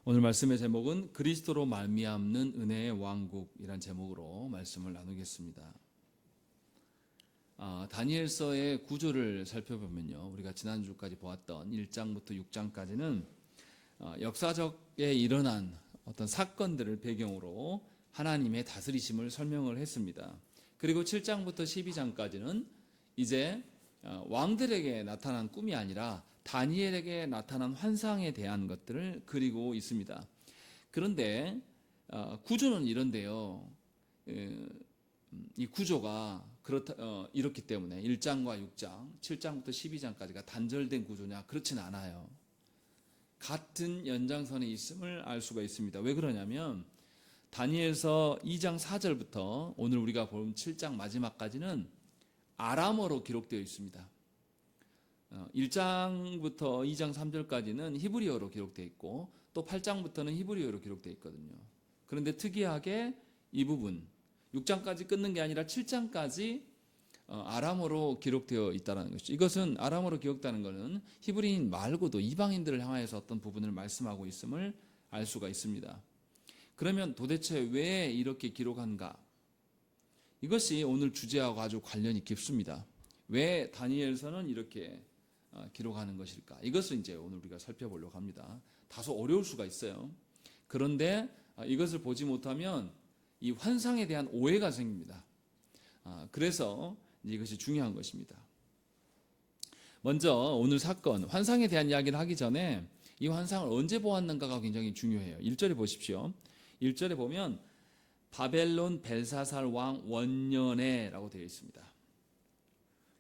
오늘 말씀의 제목은 그리스도로 말미암는 은혜의 왕국이란 제목으로 말씀을 나누겠습니다. 다니엘서의 구조를 살펴보면요, 우리가 지난주까지 보았던 1장부터 6장까지는 역사적에 일어난 어떤 사건들을 배경으로 하나님의 다스리심을 설명을 했습니다. 그리고 7장부터 12장까지는 이제 왕들에게 나타난 꿈이 아니라 다니엘에게 나타난 환상에 대한 것들을 그리고 있습니다. 그런데 구조는 이런데요. 이 구조가 이렇기 때문에 1장과 6장, 7장부터 12장까지가 단절된 구조냐? 그렇진 않아요. 같은 연장선에 있음을 알 수가 있습니다. 왜 그러냐면 다니엘서 2장 4절부터 오늘 우리가 본 7장 마지막까지는 아람어로 기록되어 있습니다. 1장부터 2장 3절까지는 히브리어로 기록되어 있고 또 8장부터는 히브리어로 기록되어 있거든요. 그런데 특이하게 이 부분 6장까지 끊는 게 아니라 7장까지 아람어로 기록되어 있다는 것이죠. 이것은 아람어로 기록되는 것은 히브리인 말고도 이방인들을 향하여서 어떤 부분을 말씀하고 있음을 알 수가 있습니다. 그러면 도대체 왜 이렇게 기록한가? 이것이 오늘 주제하고 아주 관련이 깊습니다. 왜 다니엘서는 이렇게 기록하는 것일까? 이것을 이제 오늘 우리가 살펴보려고 합니다. 다소 어려울 수가 있어요. 그런데 이것을 보지 못하면 이 환상에 대한 오해가 생깁니다. 그래서 이것이 중요한 것입니다. 먼저 오늘 사건, 환상에 대한 이야기를 하기 전에 이 환상을 언제 보았는가가 굉장히 중요해요. 1절에 보십시오. 1절에 보면 바벨론 벨사살 왕 원년에 라고 되어 있습니다.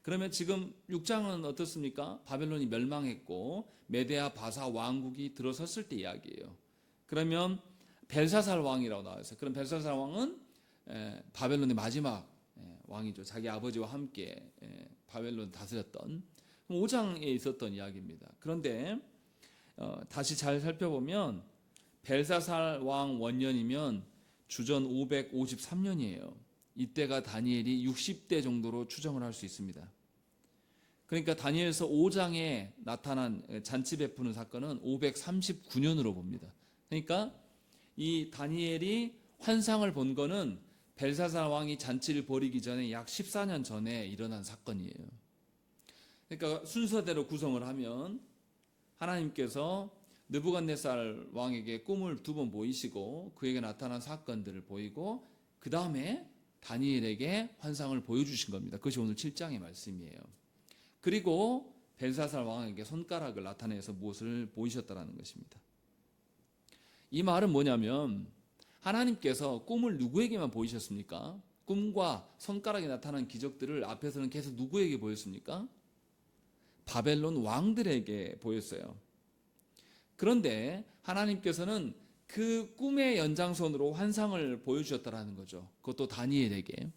그러면 지금 6장은 어떻습니까? 바벨론이 멸망했고 메데아 바사 왕국이 들어섰을 때 이야기예요. 그러면 벨사살 왕이라고 나와 있어요. 그럼 벨사살 왕은 바벨론의 마지막 왕이죠. 자기 아버지와 함께 바벨론 다스렸던 5장에 있었던 이야기입니다. 그런데 다시 잘 살펴보면 벨사살 왕 원년이면 주전 553년이에요. 이때가 다니엘이 60대 정도로 추정을 할 수 있습니다. 그러니까 다니엘서 5장에 나타난 잔치 베푸는 사건은 539년으로 봅니다. 그러니까 이 다니엘이 환상을 본 거는 벨사살 왕이 잔치를 벌이기 전에 약 14년 전에 일어난 사건이에요. 그러니까 순서대로 구성을 하면 하나님께서 느부갓네살 왕에게 꿈을 2번 보이시고 그에게 나타난 사건들을 보이고 그 다음에 다니엘에게 환상을 보여주신 겁니다. 그것이 오늘 7장의 말씀이에요. 그리고 벨사살 왕에게 손가락을 나타내서 무엇을 보이셨다라는 것입니다. 이 말은 뭐냐면 하나님께서 꿈을 누구에게만 보이셨습니까? 꿈과 손가락이 나타난 기적들을 앞에서는 계속 누구에게 보였습니까? 바벨론 왕들에게 보였어요. 그런데 하나님께서는 그 꿈의 연장선으로 환상을 보여주셨다라는 거죠. 그것도 다니엘에게.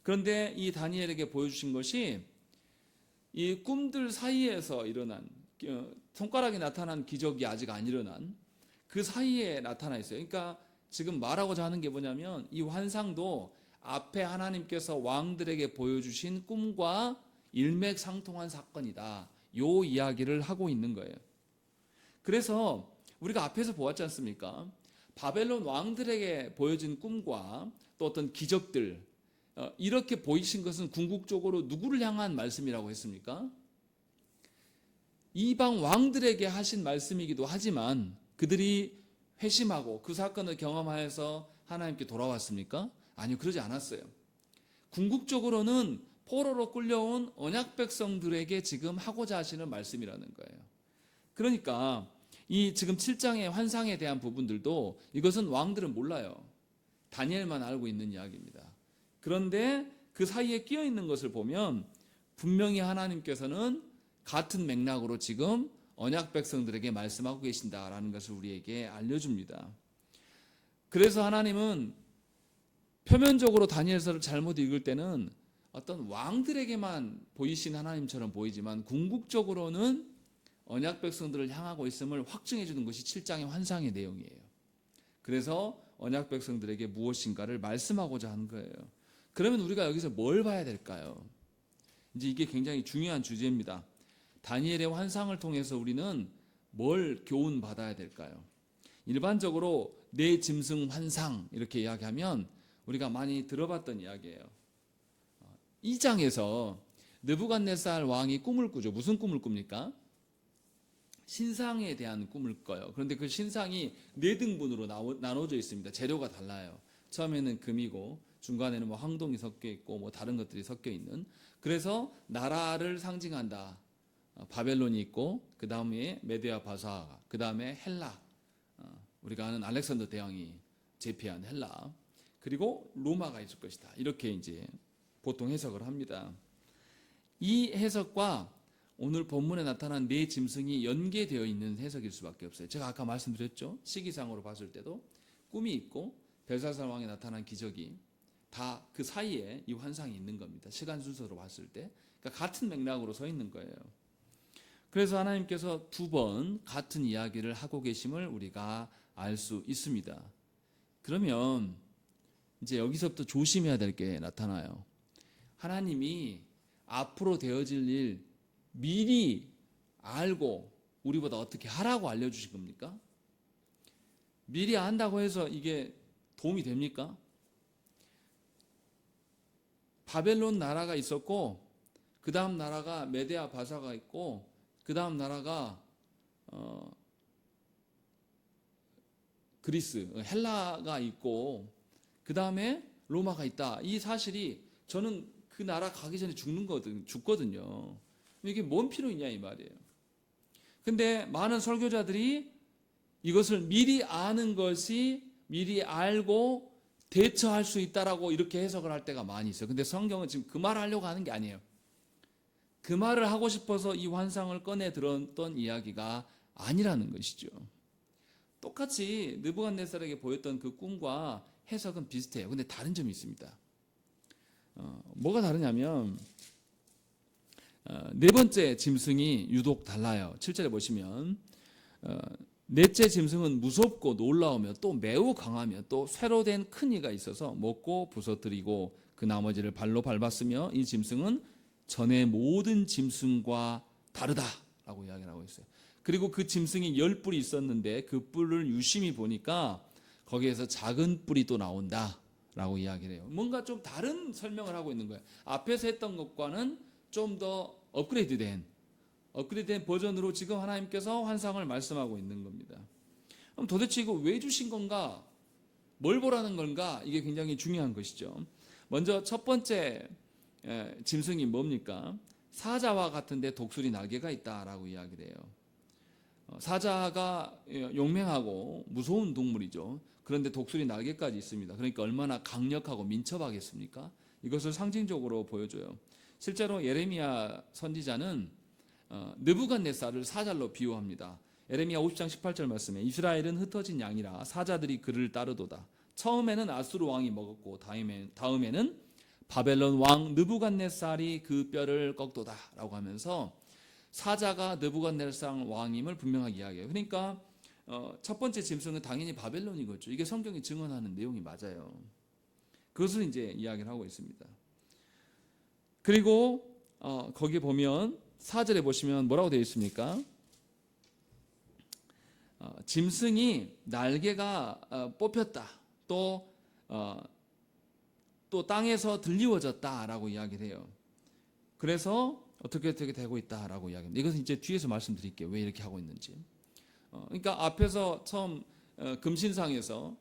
그런데 이 다니엘에게 보여주신 것이 이 꿈들 사이에서 일어난 손가락이 나타난 기적이 아직 안 일어난 그 사이에 나타나 있어요. 그러니까 지금 말하고자 하는 게 뭐냐면 이 환상도 앞에 하나님께서 왕들에게 보여주신 꿈과 일맥상통한 사건이다. 요 이야기를 하고 있는 거예요. 그래서 우리가 앞에서 보았지 않습니까? 바벨론 왕들에게 보여진 꿈과 또 어떤 기적들, 이렇게 보이신 것은 궁극적으로 누구를 향한 말씀이라고 했습니까? 이방 왕들에게 하신 말씀이기도 하지만 그들이 회심하고 그 사건을 경험하여서 하나님께 돌아왔습니까? 아니요, 그러지 않았어요. 궁극적으로는 포로로 끌려온 언약 백성들에게 지금 하고자 하시는 말씀이라는 거예요. 그러니까 이 지금 7장의 환상에 대한 부분들도 이것은 왕들은 몰라요. 다니엘만 알고 있는 이야기입니다. 그런데 그 사이에 끼어 있는 것을 보면 분명히 하나님께서는 같은 맥락으로 지금 언약 백성들에게 말씀하고 계신다라는 것을 우리에게 알려줍니다. 그래서 하나님은 표면적으로 다니엘서를 잘못 읽을 때는 어떤 왕들에게만 보이신 하나님처럼 보이지만 궁극적으로는 언약 백성들을 향하고 있음을 확증해 주는 것이 7장의 환상의 내용이에요. 그래서 언약 백성들에게 무엇인가를 말씀하고자 하는 거예요. 그러면 우리가 여기서 뭘 봐야 될까요? 이제 이게 굉장히 중요한 주제입니다. 다니엘의 환상을 통해서 우리는 뭘 교훈 받아야 될까요? 일반적으로 네 짐승 환상 이렇게 이야기하면 우리가 많이 들어봤던 이야기예요. 2장에서 느부갓네살 왕이 꿈을 꾸죠. 무슨 꿈을 꿉니까? 신상에 대한 꿈을 꿔요. 그런데 그 신상이 네 등분으로 나눠져 있습니다. 재료가 달라요. 처음에는 금이고 중간에는 뭐 황동이 섞여 있고 뭐 다른 것들이 섞여 있는. 그래서 나라를 상징한다. 바벨론이 있고 그 다음에 메데아 바사, 그 다음에 헬라, 우리가 아는 알렉산더 대왕이 제피한 헬라, 그리고 로마가 있을 것이다. 이렇게 이제 보통 해석을 합니다. 이 해석과 오늘 본문에 나타난 네 짐승이 연계되어 있는 해석일 수밖에 없어요. 제가 아까 말씀드렸죠. 시기상으로 봤을 때도 꿈이 있고 벨사살 왕에 나타난 기적이 다 그 사이에 이 환상이 있는 겁니다. 시간 순서로 봤을 때. 그러니까 같은 맥락으로 서 있는 거예요. 그래서 하나님께서 두 번 같은 이야기를 하고 계심을 우리가 알 수 있습니다. 그러면 이제 여기서부터 조심해야 될 게 나타나요. 하나님이 앞으로 되어질 일 미리 알고 우리보다 어떻게 하라고 알려주신 겁니까? 미리 안다고 해서 이게 도움이 됩니까? 바벨론 나라가 있었고 그 다음 나라가 메데아 바사가 있고 그 다음 나라가 그리스 헬라가 있고 그 다음에 로마가 있다. 이 사실이 저는 그 나라 가기 전에 죽거든요. 이게 뭔 필요 있냐 이 말이에요. 근데 많은 설교자들이 이것을 미리 아는 것이 미리 알고 대처할 수 있다라고 이렇게 해석을 할 때가 많이 있어요. 근데 성경은 지금 그 말을 하려고 하는 게 아니에요. 그 말을 하고 싶어서 이 환상을 꺼내 들었던 이야기가 아니라는 것이죠. 똑같이 느부갓네살에게 보였던 그 꿈과 해석은 비슷해요. 근데 다른 점이 있습니다. 뭐가 다르냐면 네 번째 짐승이 유독 달라요. 7절에 보시면 넷째 짐승은 무섭고 놀라우며 또 매우 강하며 또 쇠로 된 큰 이가 있어서 먹고 부서뜨리고 그 나머지를 발로 밟았으며 이 짐승은 전의 모든 짐승과 다르다라고 이야기를 하고 있어요. 그리고 그 짐승이 10뿔이 있었는데 그 뿔을 유심히 보니까 거기에서 작은 뿔이 또 나온다라고 이야기를 해요. 뭔가 좀 다른 설명을 하고 있는 거예요. 앞에서 했던 것과는 좀 더 업그레이드된 버전으로 지금 하나님께서 환상을 말씀하고 있는 겁니다. 그럼 도대체 이거 왜 주신 건가? 뭘 보라는 건가? 이게 굉장히 중요한 것이죠. 먼저 첫 번째 짐승이 뭡니까? 사자와 같은데 독수리 날개가 있다라고 이야기를 해요. 사자가 용맹하고 무서운 동물이죠. 그런데 독수리 날개까지 있습니다. 그러니까 얼마나 강력하고 민첩하겠습니까? 이것을 상징적으로 보여줘요. 실제로 예레미야 선지자는 느부갓네살을 사자로 비유합니다. 예레미야 50장 18절 말씀에 이스라엘은 흩어진 양이라 사자들이 그를 따르도다. 처음에는 아수르 왕이 먹었고 다음에는 바벨론 왕 느부갓네살이 그 뼈를 꺾도다라고 하면서 사자가 느부갓네살 왕임을 분명하게 이야기해요. 그러니까 첫 번째 짐승은 당연히 바벨론이겠죠. 이게 성경이 증언하는 내용이 맞아요. 그것을 이제 이야기를 하고 있습니다. 그리고 거기 보면 4절에 보시면 뭐라고 되어 있습니까? 짐승이 날개가 뽑혔다. 또 땅에서 들리워졌다라고 이야기를 해요. 그래서 어떻게 되고 있다라고 이야기합니다. 이것은 이제 뒤에서 말씀드릴게요. 왜 이렇게 하고 있는지. 그러니까 앞에서 처음 금신상에서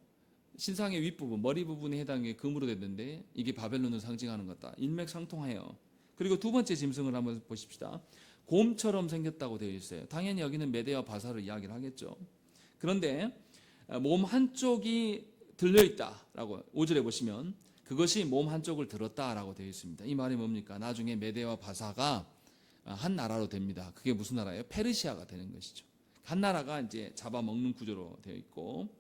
신상의 윗부분, 머리 부분에 해당해 금으로 됐는데 이게 바벨론을 상징하는 거다. 일맥상통해요. 그리고 두 번째 짐승을 한번 보십시다. 곰처럼 생겼다고 되어 있어요. 당연히 여기는 메데아 바사를 이야기를 하겠죠. 그런데 몸 한쪽이 들려있다라고 5절에 보시면 그것이 몸 한쪽을 들었다라고 되어 있습니다. 이 말이 뭡니까? 나중에 메데아 바사가 한 나라로 됩니다. 그게 무슨 나라예요? 페르시아가 되는 것이죠. 한 나라가 이제 잡아먹는 구조로 되어 있고,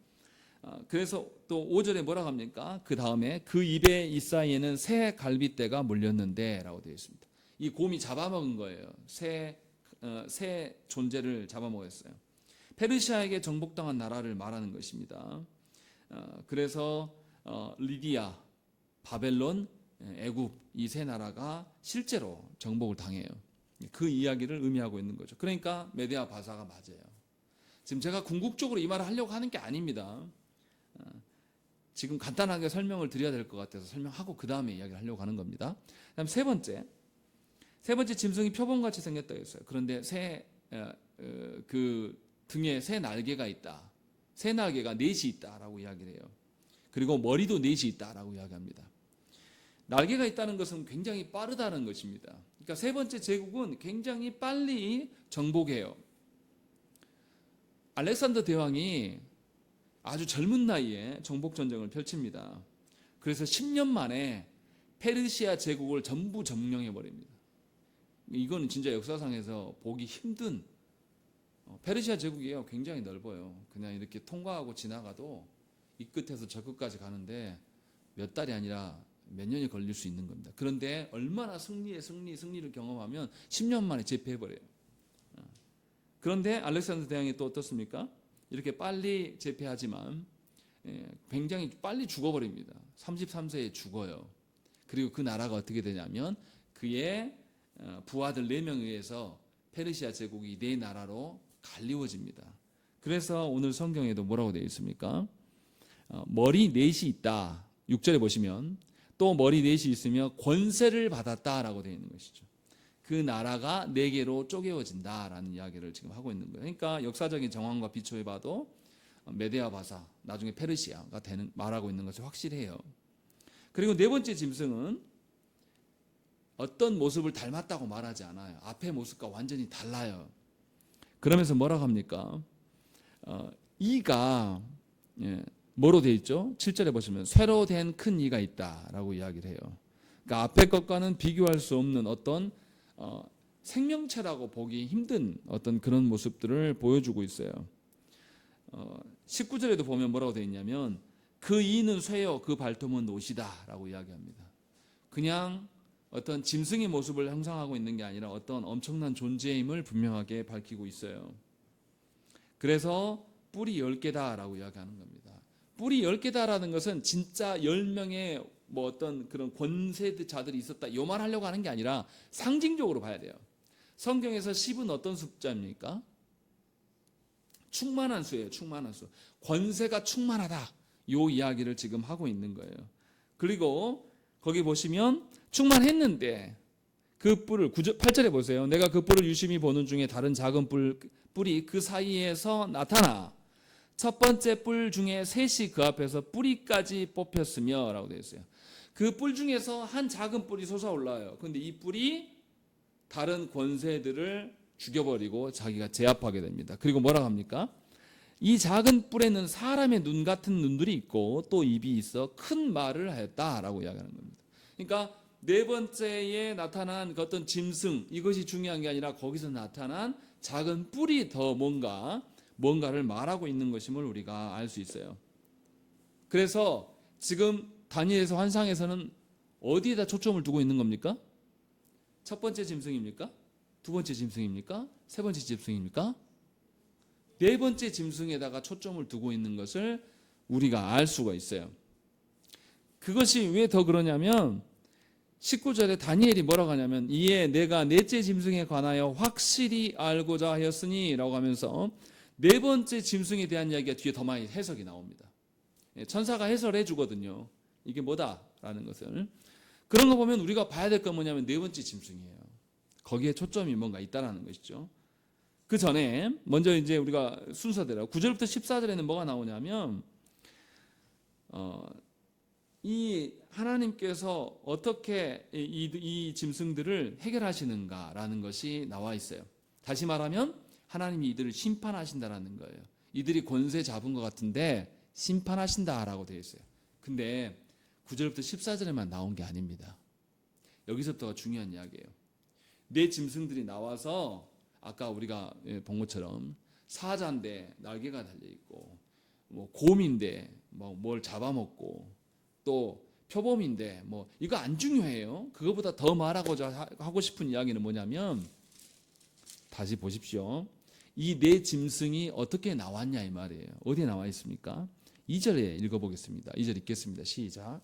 그래서 또 5절에 뭐라고 합니까? 그 다음에 그 입에 이 사이에는 새 갈빗대가 물렸는데 라고 되어 있습니다. 이 곰이 잡아먹은 거예요. 새 존재를 잡아먹었어요. 페르시아에게 정복당한 나라를 말하는 것입니다. 그래서 리디아, 바벨론, 애굽 이 세 나라가 실제로 정복을 당해요. 그 이야기를 의미하고 있는 거죠. 그러니까 메데아 바사가 맞아요. 지금 제가 궁극적으로 이 말을 하려고 하는 게 아닙니다. 지금 간단하게 설명을 드려야 될 것 같아서 설명하고 그 다음에 이야기를 하려고 하는 겁니다. 그다음 세 번째 짐승이 표범같이 생겼다고 했어요. 그런데 그 등에 새 날개가 있다. 새 날개가 넷이 있다라고 이야기를 해요. 그리고 머리도 넷이 있다라고 이야기합니다. 날개가 있다는 것은 굉장히 빠르다는 것입니다. 그러니까 세 번째 제국은 굉장히 빨리 정복해요. 알렉산더 대왕이 아주 젊은 나이에 정복 전쟁을 펼칩니다. 그래서 10년 만에 페르시아 제국을 전부 점령해 버립니다. 이거는 진짜 역사상에서 보기 힘든 페르시아 제국이에요. 굉장히 넓어요. 그냥 이렇게 통과하고 지나가도 이 끝에서 저 끝까지 가는데 몇 달이 아니라 몇 년이 걸릴 수 있는 겁니다. 그런데 얼마나 승리를 경험하면 10년 만에 제패해버려요. 그런데 알렉산더 대왕이 또 어떻습니까? 이렇게 빨리 제패하지만 굉장히 빨리 죽어버립니다. 33세에 죽어요. 그리고 그 나라가 어떻게 되냐면 그의 부하들 4명에 의해서 페르시아 제국이 4나라로 갈리워집니다. 그래서 오늘 성경에도 뭐라고 되어 있습니까? 머리 넷이 있다. 6절에 보시면 또 머리 넷이 있으며 권세를 받았다라고 되어 있는 것이죠. 그 나라가 4개로 쪼개어진다라는 이야기를 지금 하고 있는 거예요. 그러니까 역사적인 정황과 비춰해 봐도 메데아 바사, 나중에 페르시아가 말하고 있는 것이 확실해요. 그리고 네 번째 짐승은 어떤 모습을 닮았다고 말하지 않아요. 앞의 모습과 완전히 달라요. 그러면서 뭐라고 합니까? 이가 뭐로 되어 있죠? 7절에 보시면 쇠로 된 큰 이가 있다라고 이야기를 해요. 그러니까 앞의 것과는 비교할 수 없는 어떤 생명체라고 보기 힘든 어떤 그런 모습들을 보여주고 있어요. 19절에도 보면 뭐라고 되어 있냐면 그 이는 쇠요 그 발톱은 노시다라고 이야기합니다. 그냥 어떤 짐승의 모습을 형상하고 있는 게 아니라 어떤 엄청난 존재임을 분명하게 밝히고 있어요. 그래서 뿔이 10개다라고 이야기하는 겁니다. 뿔이 10개다라는 것은 진짜 10명의 뭐 어떤 그런 권세자들이 있었다 요 말 하려고 하는 게 아니라 상징적으로 봐야 돼요. 성경에서 10은 어떤 숫자입니까? 충만한 수예요. 충만한 수. 권세가 충만하다. 요 이야기를 지금 하고 있는 거예요. 그리고 거기 보시면 충만했는데 그 뿔을 8절에 보세요. 내가 그 뿔을 유심히 보는 중에 다른 작은 뿔이 그 사이에서 나타나 첫 번째 뿔 중에 셋이 그 앞에서 뿌리까지 뽑혔으며 라고 되어 있어요. 그 뿔 중에서 한 작은 뿔이 솟아올라요. 그런데 이 뿔이 다른 권세들을 죽여버리고 자기가 제압하게 됩니다. 그리고 뭐라고 합니까? 이 작은 뿔에는 사람의 눈 같은 눈들이 있고 또 입이 있어 큰 말을 하였다라고 이야기하는 겁니다. 그러니까 네 번째에 나타난 그 어떤 짐승 이것이 중요한 게 아니라 거기서 나타난 작은 뿔이 더 뭔가를 말하고 있는 것임을 우리가 알 수 있어요. 그래서 지금 다니엘서 환상에서는 어디에다 초점을 두고 있는 겁니까? 첫 번째 짐승입니까? 두 번째 짐승입니까? 세 번째 짐승입니까? 네 번째 짐승에다가 초점을 두고 있는 것을 우리가 알 수가 있어요. 그것이 왜 더 그러냐면 19절에 다니엘이 뭐라고 하냐면 이에 내가 넷째 짐승에 관하여 확실히 알고자 하였으니 라고 하면서 네 번째 짐승에 대한 이야기가 뒤에 더 많이 해석이 나옵니다. 천사가 해설해 주거든요. 이게 뭐다라는 것을. 그런 거 보면 우리가 봐야 될 건 뭐냐면 네 번째 짐승이에요. 거기에 초점이 뭔가 있다라는 것이죠. 그 전에 먼저 이제 우리가 순서대로 9절부터 14절에는 뭐가 나오냐면 이 하나님께서 어떻게 이 짐승들을 해결하시는가라는 것이 나와 있어요. 다시 말하면 하나님이 이들을 심판하신다라는 거예요. 이들이 권세 잡은 것 같은데 심판하신다라고 되어 있어요. 근데 9절부터 14절에만 나온 게 아닙니다. 여기서부터가 중요한 이야기예요. 네 짐승들이 나와서 아까 우리가 본 것처럼 사자인데 날개가 달려있고 뭐 곰인데 뭐 뭘 잡아먹고 또 표범인데 뭐 이거 안 중요해요. 그거보다 더 말하고자 하고 싶은 이야기는 뭐냐면 다시 보십시오. 이 네 짐승이 어떻게 나왔냐 이 말이에요. 어디에 나와 있습니까? 2절에 읽어보겠습니다. 2절 읽겠습니다. 시작.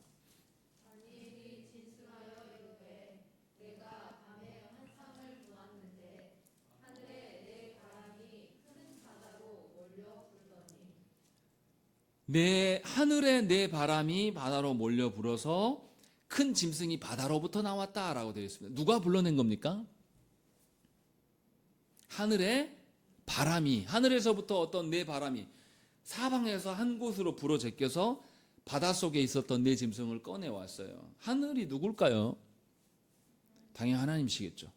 내 하늘의 내 바람이 바다로 몰려 불어서 큰 짐승이 바다로부터 나왔다라고 되어 있습니다. 누가 불러낸 겁니까? 하늘의 바람이, 하늘에서부터 어떤 내 바람이 사방에서 한 곳으로 불어 제껴서 바닷속에 있었던 내 짐승을 꺼내왔어요. 하늘이 누굴까요? 당연히 하나님이시겠죠.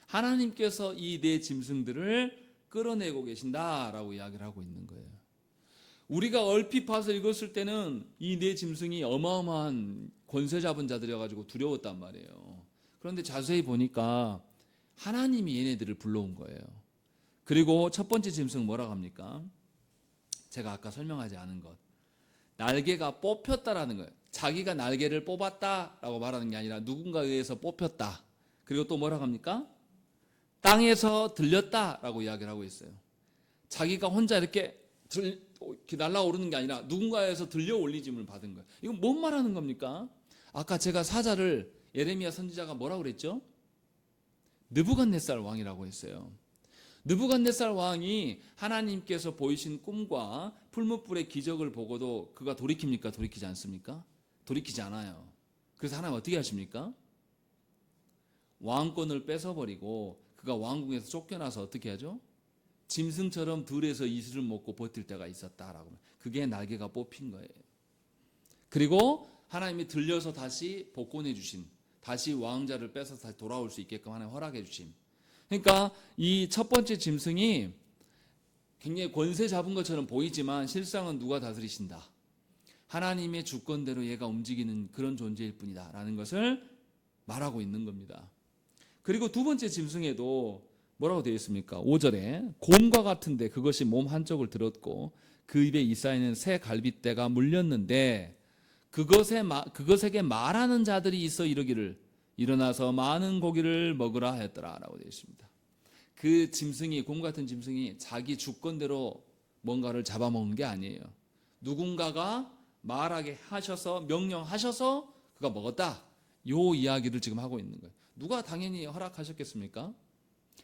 하나님께서 이 내 짐승들을 끌어내고 계신다라고 이야기를 하고 있는 거예요. 우리가 얼핏 봐서 읽었을 때는 이 내 짐승이 어마어마한 권세 잡은 자들이어가지고 두려웠단 말이에요. 그런데 자세히 보니까 하나님이 얘네들을 불러온 거예요. 그리고 첫 번째 짐승 뭐라고 합니까? 제가 아까 설명하지 않은 것, 날개가 뽑혔다라는 거예요. 자기가 날개를 뽑았다라고 말하는 게 아니라 누군가에 의해서 뽑혔다. 그리고 또 뭐라고 합니까? 땅에서 들렸다라고 이야기를 하고 있어요. 자기가 혼자 이렇게 날아오르는 게 아니라 누군가에서 들려 올리짐을 받은 거예요. 이건 뭔 말하는 겁니까? 아까 제가 사자를 예레미야 선지자가 뭐라고 그랬죠? 느부갓네살 왕이라고 했어요. 느부갓네살 왕이 하나님께서 보이신 꿈과 풀무불의 기적을 보고도 그가 돌이킵니까? 돌이키지 않습니까? 돌이키지 않아요. 그래서 하나님 어떻게 하십니까? 왕권을 뺏어버리고 그가 왕궁에서 쫓겨나서 어떻게 하죠? 짐승처럼 들에서 이슬을 먹고 버틸 때가 있었다라고. 그게 날개가 뽑힌 거예요. 그리고 하나님이 들려서 다시 복권해 주신, 다시 왕자를 뺏어서 다시 돌아올 수 있게끔 하나님 허락해 주신. 그러니까 이 첫 번째 짐승이 굉장히 권세 잡은 것처럼 보이지만 실상은 누가 다스리신다? 하나님의 주권대로 얘가 움직이는 그런 존재일 뿐이다 라는 것을 말하고 있는 겁니다. 그리고 두 번째 짐승에도 뭐라고 되어 있습니까? 5절에 곰과 같은데 그것이 몸 한쪽을 들었고 그 입에 이사이는 새 갈빗대가 물렸는데 그것에게 말하는 자들이 있어 이르기를 일어나서 많은 고기를 먹으라 하였더라 라고 되어 있습니다. 그 짐승이, 곰 같은 짐승이 자기 주권대로 뭔가를 잡아먹는 게 아니에요. 누군가가 말하게 하셔서, 명령하셔서 그가 먹었다. 요 이야기를 지금 하고 있는 거예요. 누가 당연히 허락하셨겠습니까?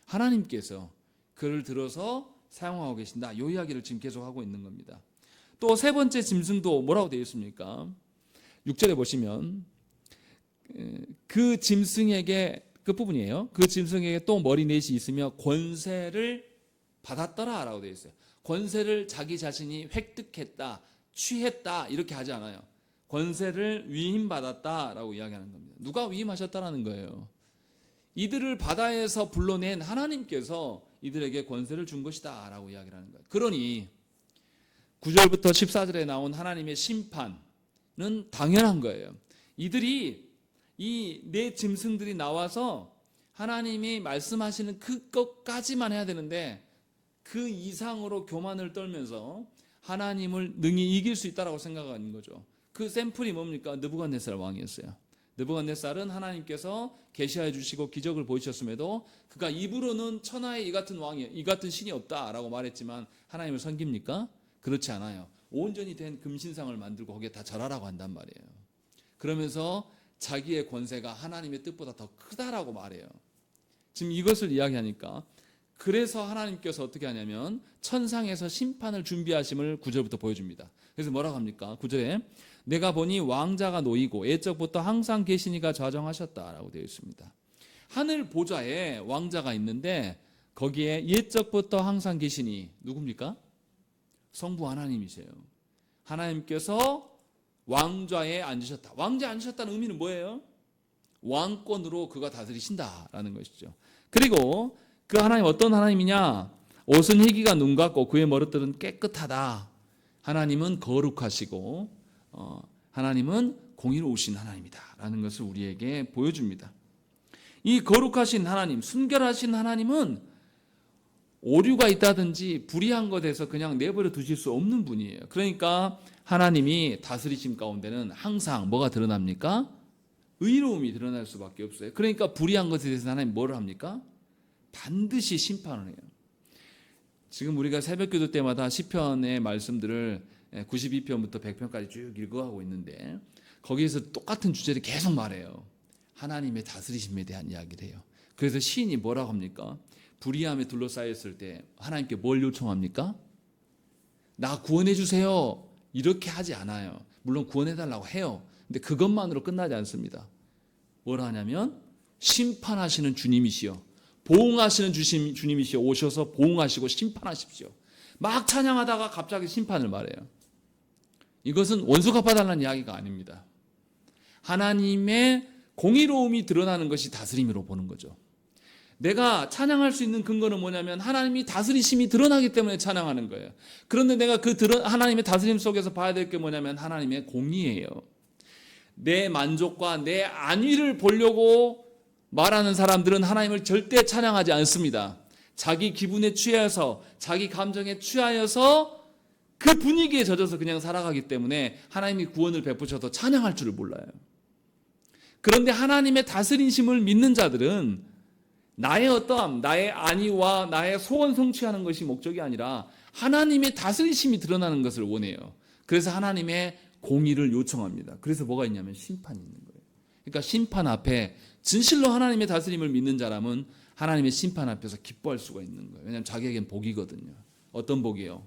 하나님께서 그를 들어서 사용하고 계신다. 요 이야기를 지금 계속 하고 있는 겁니다. 또 세 번째 짐승도 뭐라고 되어 있습니까? 6절에 보시면 그 짐승에게, 끝부분이에요. 그 짐승에게 또 머리 넷이 있으며 권세를 받았더라 라고 되어 있어요. 권세를 자기 자신이 획득했다, 취했다 이렇게 하지 않아요. 권세를 위임받았다라고 이야기하는 겁니다. 누가 위임하셨다라는 거예요? 이들을 바다에서 불러낸 하나님께서 이들에게 권세를 준 것이다 라고 이야기를 하는 거예요. 그러니 9절부터 14절에 나온 하나님의 심판은 당연한 거예요. 이들이 이 네 짐승들이 나와서 하나님이 말씀하시는 그것까지만 해야 되는데 그 이상으로 교만을 떨면서 하나님을 능히 이길 수 있다라고 생각하는 거죠. 그 샘플이 뭡니까? 느부갓네살 왕이었어요. 느부갓네살은 하나님께서 계시해 주시고 기적을 보이셨음에도 그가 입으로는 천하에 이 같은 왕이, 이 같은 신이 없다라고 말했지만 하나님을 섬깁니까? 그렇지 않아요. 온전히 된 금신상을 만들고 거기에 다 절하라고 한단 말이에요. 그러면서 자기의 권세가 하나님의 뜻보다 더 크다라고 말해요. 지금 이것을 이야기하니까 그래서 하나님께서 어떻게 하냐면 천상에서 심판을 준비하심을 9절부터 보여줍니다. 그래서 뭐라고 합니까? 9절에 내가 보니 왕자가 놓이고 옛적부터 항상 계시니가 좌정하셨다라고 되어 있습니다. 하늘 보좌에 왕자가 있는데 거기에 옛적부터 항상 계시니 누굽니까? 성부 하나님이세요. 하나님께서 왕좌에 앉으셨다. 왕좌에 앉으셨다는 의미는 뭐예요? 왕권으로 그가 다스리신다라는 것이죠. 그리고 그 하나님 어떤 하나님이냐? 옷은 희기가 눈 같고 그의 머리털은 깨끗하다. 하나님은 거룩하시고 하나님은 공의로우신 하나님이다라는 것을 우리에게 보여줍니다. 이 거룩하신 하나님, 순결하신 하나님은 오류가 있다든지 불의한 것에서 그냥 내버려 두실 수 없는 분이에요. 그러니까 하나님이 다스리심 가운데는 항상 뭐가 드러납니까? 의로움이 드러날 수밖에 없어요. 그러니까 불의한 것에 대해서 하나님 뭐를 합니까? 반드시 심판을 해요. 지금 우리가 새벽기도 때마다 시편의 말씀들을 92편부터 100편까지 쭉 읽어가고 있는데 거기에서 똑같은 주제를 계속 말해요. 하나님의 다스리심에 대한 이야기를 해요. 그래서 시인이 뭐라고 합니까? 불의함에 둘러싸였을 때 하나님께 뭘 요청합니까? 나 구원해 주세요. 이렇게 하지 않아요. 물론 구원해달라고 해요. 근데 그것만으로 끝나지 않습니다. 뭘 하냐면 심판하시는 주님이시여, 보응하시는 주님이시여 오셔서 보응하시고 심판하십시오. 막 찬양하다가 갑자기 심판을 말해요. 이것은 원수 갚아달라는 이야기가 아닙니다. 하나님의 공의로움이 드러나는 것이 다스림으로 보는 거죠. 내가 찬양할 수 있는 근거는 뭐냐면 하나님이 다스리심이 드러나기 때문에 찬양하는 거예요. 그런데 내가 하나님의 다스림 속에서 봐야 될 게 뭐냐면 하나님의 공의예요. 내 만족과 내 안위를 보려고 말하는 사람들은 하나님을 절대 찬양하지 않습니다. 자기 기분에 취해서, 자기 감정에 취하여서 그 분위기에 젖어서 그냥 살아가기 때문에 하나님이 구원을 베푸셔도 찬양할 줄을 몰라요. 그런데 하나님의 다스리심을 믿는 자들은 나의 어떠함, 나의 안위와 나의 소원 성취하는 것이 목적이 아니라 하나님의 다스리심이 드러나는 것을 원해요. 그래서 하나님의 공의를 요청합니다. 그래서 뭐가 있냐면 심판이 있는 거예요. 그러니까 심판 앞에 진실로 하나님의 다스림을 믿는 사람은 하나님의 심판 앞에서 기뻐할 수가 있는 거예요. 왜냐하면 자기에겐 복이거든요. 어떤 복이에요?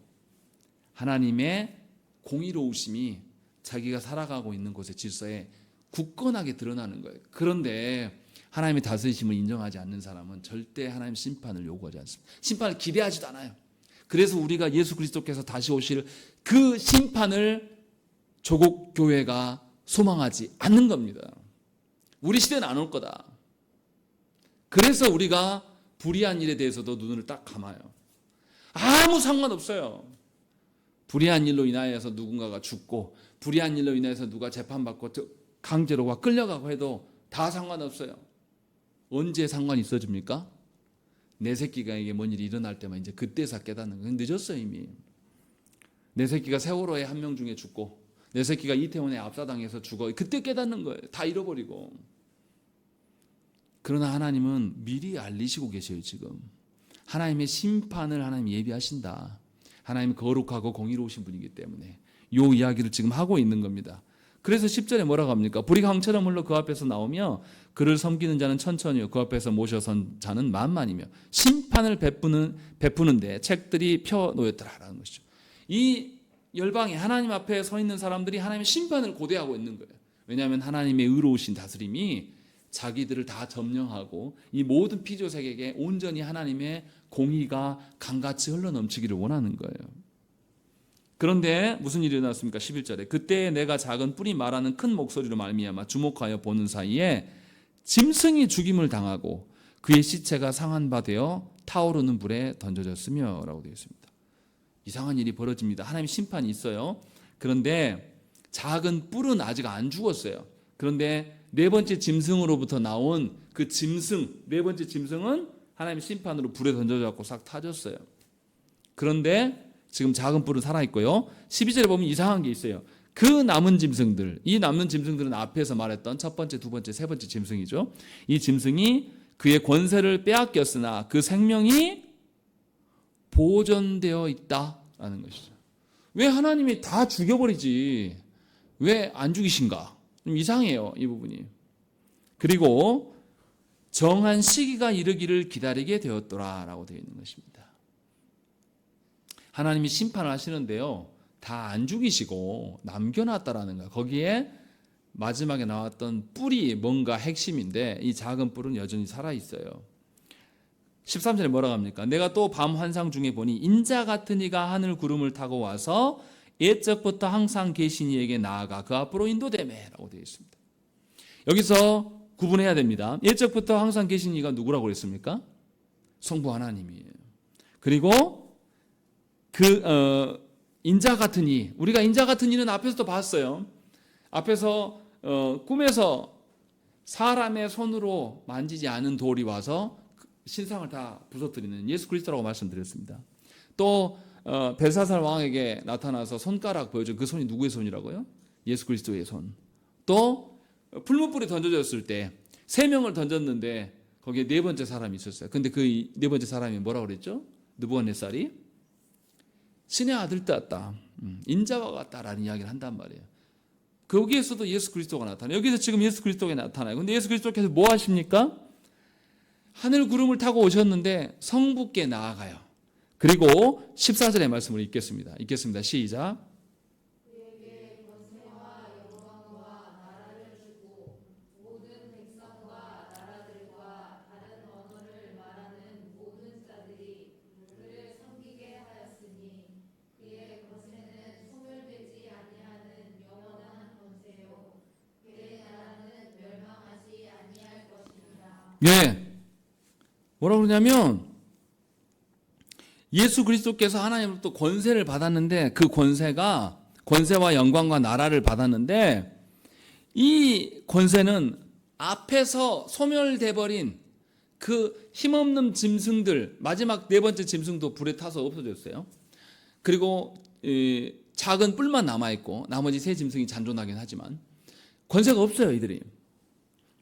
하나님의 공의로우심이 자기가 살아가고 있는 곳의 질서에 굳건하게 드러나는 거예요. 그런데 하나님의 다스리심을 인정하지 않는 사람은 절대 하나님의 심판을 요구하지 않습니다. 심판을 기대하지도 않아요. 그래서 우리가 예수 그리스도께서 다시 오실 그 심판을 조국 교회가 소망하지 않는 겁니다. 우리 시대는 안 올 거다. 그래서 우리가 불의한 일에 대해서도 눈을 딱 감아요. 아무 상관없어요. 불의한 일로 인하여서 누군가가 죽고 불의한 일로 인해서 누가 재판받고 강제로 끌려가고 해도 다 상관없어요. 언제 상관이 있어집니까? 내 새끼가 이게 뭔 일이 일어날 때만 이제 그때서 깨닫는 거예요. 늦었어요 이미. 내 새끼가 세월호에 한 명 중에 죽고 내 새끼가 이태원에 압사당해서 죽어. 그때 깨닫는 거예요. 다 잃어버리고. 그러나 하나님은 미리 알리시고 계셔요 지금. 하나님의 심판을 하나님 예비하신다. 하나님 거룩하고 공의로우신 분이기 때문에 이 이야기를 지금 하고 있는 겁니다. 그래서 10절에 뭐라고 합니까? 불이 강처럼 흘러 그 앞에서 나오며 그를 섬기는 자는 천천히요 그 앞에서 모셔선 자는 만만이며 심판을 베푸는데 책들이 펴 놓였더라라는 것이죠. 이 열방에 하나님 앞에 서 있는 사람들이 하나님의 심판을 고대하고 있는 거예요. 왜냐하면 하나님의 의로우신 다스림이 자기들을 다 점령하고 이 모든 피조세계에 온전히 하나님의 공의가 강같이 흘러넘치기를 원하는 거예요. 그런데 무슨 일이 일어났습니까? 11절에 그때 내가 작은 뿔이 말하는 큰 목소리로 말미암아 주목하여 보는 사이에 짐승이 죽임을 당하고 그의 시체가 상한 바 되어 타오르는 불에 던져졌으며 라고 되어 있습니다. 이상한 일이 벌어집니다. 하나님의 심판이 있어요. 그런데 작은 뿔은 아직 안 죽었어요. 그런데 네 번째 짐승으로부터 나온 그 짐승, 네 번째 짐승은 하나님의 심판으로 불에 던져졌고 싹 타졌어요. 그런데 지금 작은 뿔은 살아있고요. 12절에 보면 이상한 게 있어요. 그 남은 짐승들, 이 남는 짐승들은 앞에서 말했던 첫 번째, 두 번째, 세 번째 짐승이죠. 이 짐승이 그의 권세를 빼앗겼으나 그 생명이 보존되어 있다라는 것이죠. 왜 하나님이 다 죽여버리지 왜 안 죽이신가? 좀 이상해요 이 부분이. 그리고 정한 시기가 이르기를 기다리게 되었더라라고 되어 있는 것입니다. 하나님이 심판을 하시는데요 다 안 죽이시고 남겨놨다라는 거예요. 거기에 마지막에 나왔던 뿔이 뭔가 핵심인데 이 작은 뿔은 여전히 살아있어요. 13절에 뭐라고 합니까? 내가 또 밤 환상 중에 보니 인자 같은 이가 하늘 구름을 타고 와서 옛적부터 항상 계신 이에게 나아가 그 앞으로 인도되매 라고 되어 있습니다. 여기서 구분해야 됩니다. 옛적부터 항상 계신 이가 누구라고 그랬습니까? 성부 하나님이에요. 그리고 인자 같은 이, 우리가 인자 같은 이는 앞에서도 봤어요. 앞에서 꿈에서 사람의 손으로 만지지 않은 돌이 와서 신상을 다 부서뜨리는 예수 그리스도라고 말씀드렸습니다. 또 벨사살 왕에게 나타나서 손가락 보여준 그 손이 누구의 손이라고요? 예수 그리스도의 손. 또 풀무불이 던져졌을 때 3명을 던졌는데 거기에 4번째 사람이 있었어요. 근데 그 4번째 사람이 뭐라고 그랬죠? 느부갓네살이 신의 아들 같다, 인자와 같다라는 이야기를 한단 말이에요. 거기에서도 예수 그리스도가 나타나요. 여기서 지금 예수 그리스도가 나타나요. 근데 예수 그리스도께서 뭐 하십니까? 하늘 구름을 타고 오셨는데 성부께 나아가요. 그리고 14절의 말씀을 읽겠습니다. 시작. 예. 뭐라고 그러냐면 예수 그리스도께서 하나님으로부터 권세를 받았는데 그 권세와 영광과 나라를 받았는데 이 권세는 앞에서 소멸돼 버린 그 힘없는 짐승들, 마지막 네 번째 짐승도 불에 타서 없어졌어요. 그리고 작은 뿔만 남아있고 나머지 세 짐승이 잔존하긴 하지만 권세가 없어요, 이들이.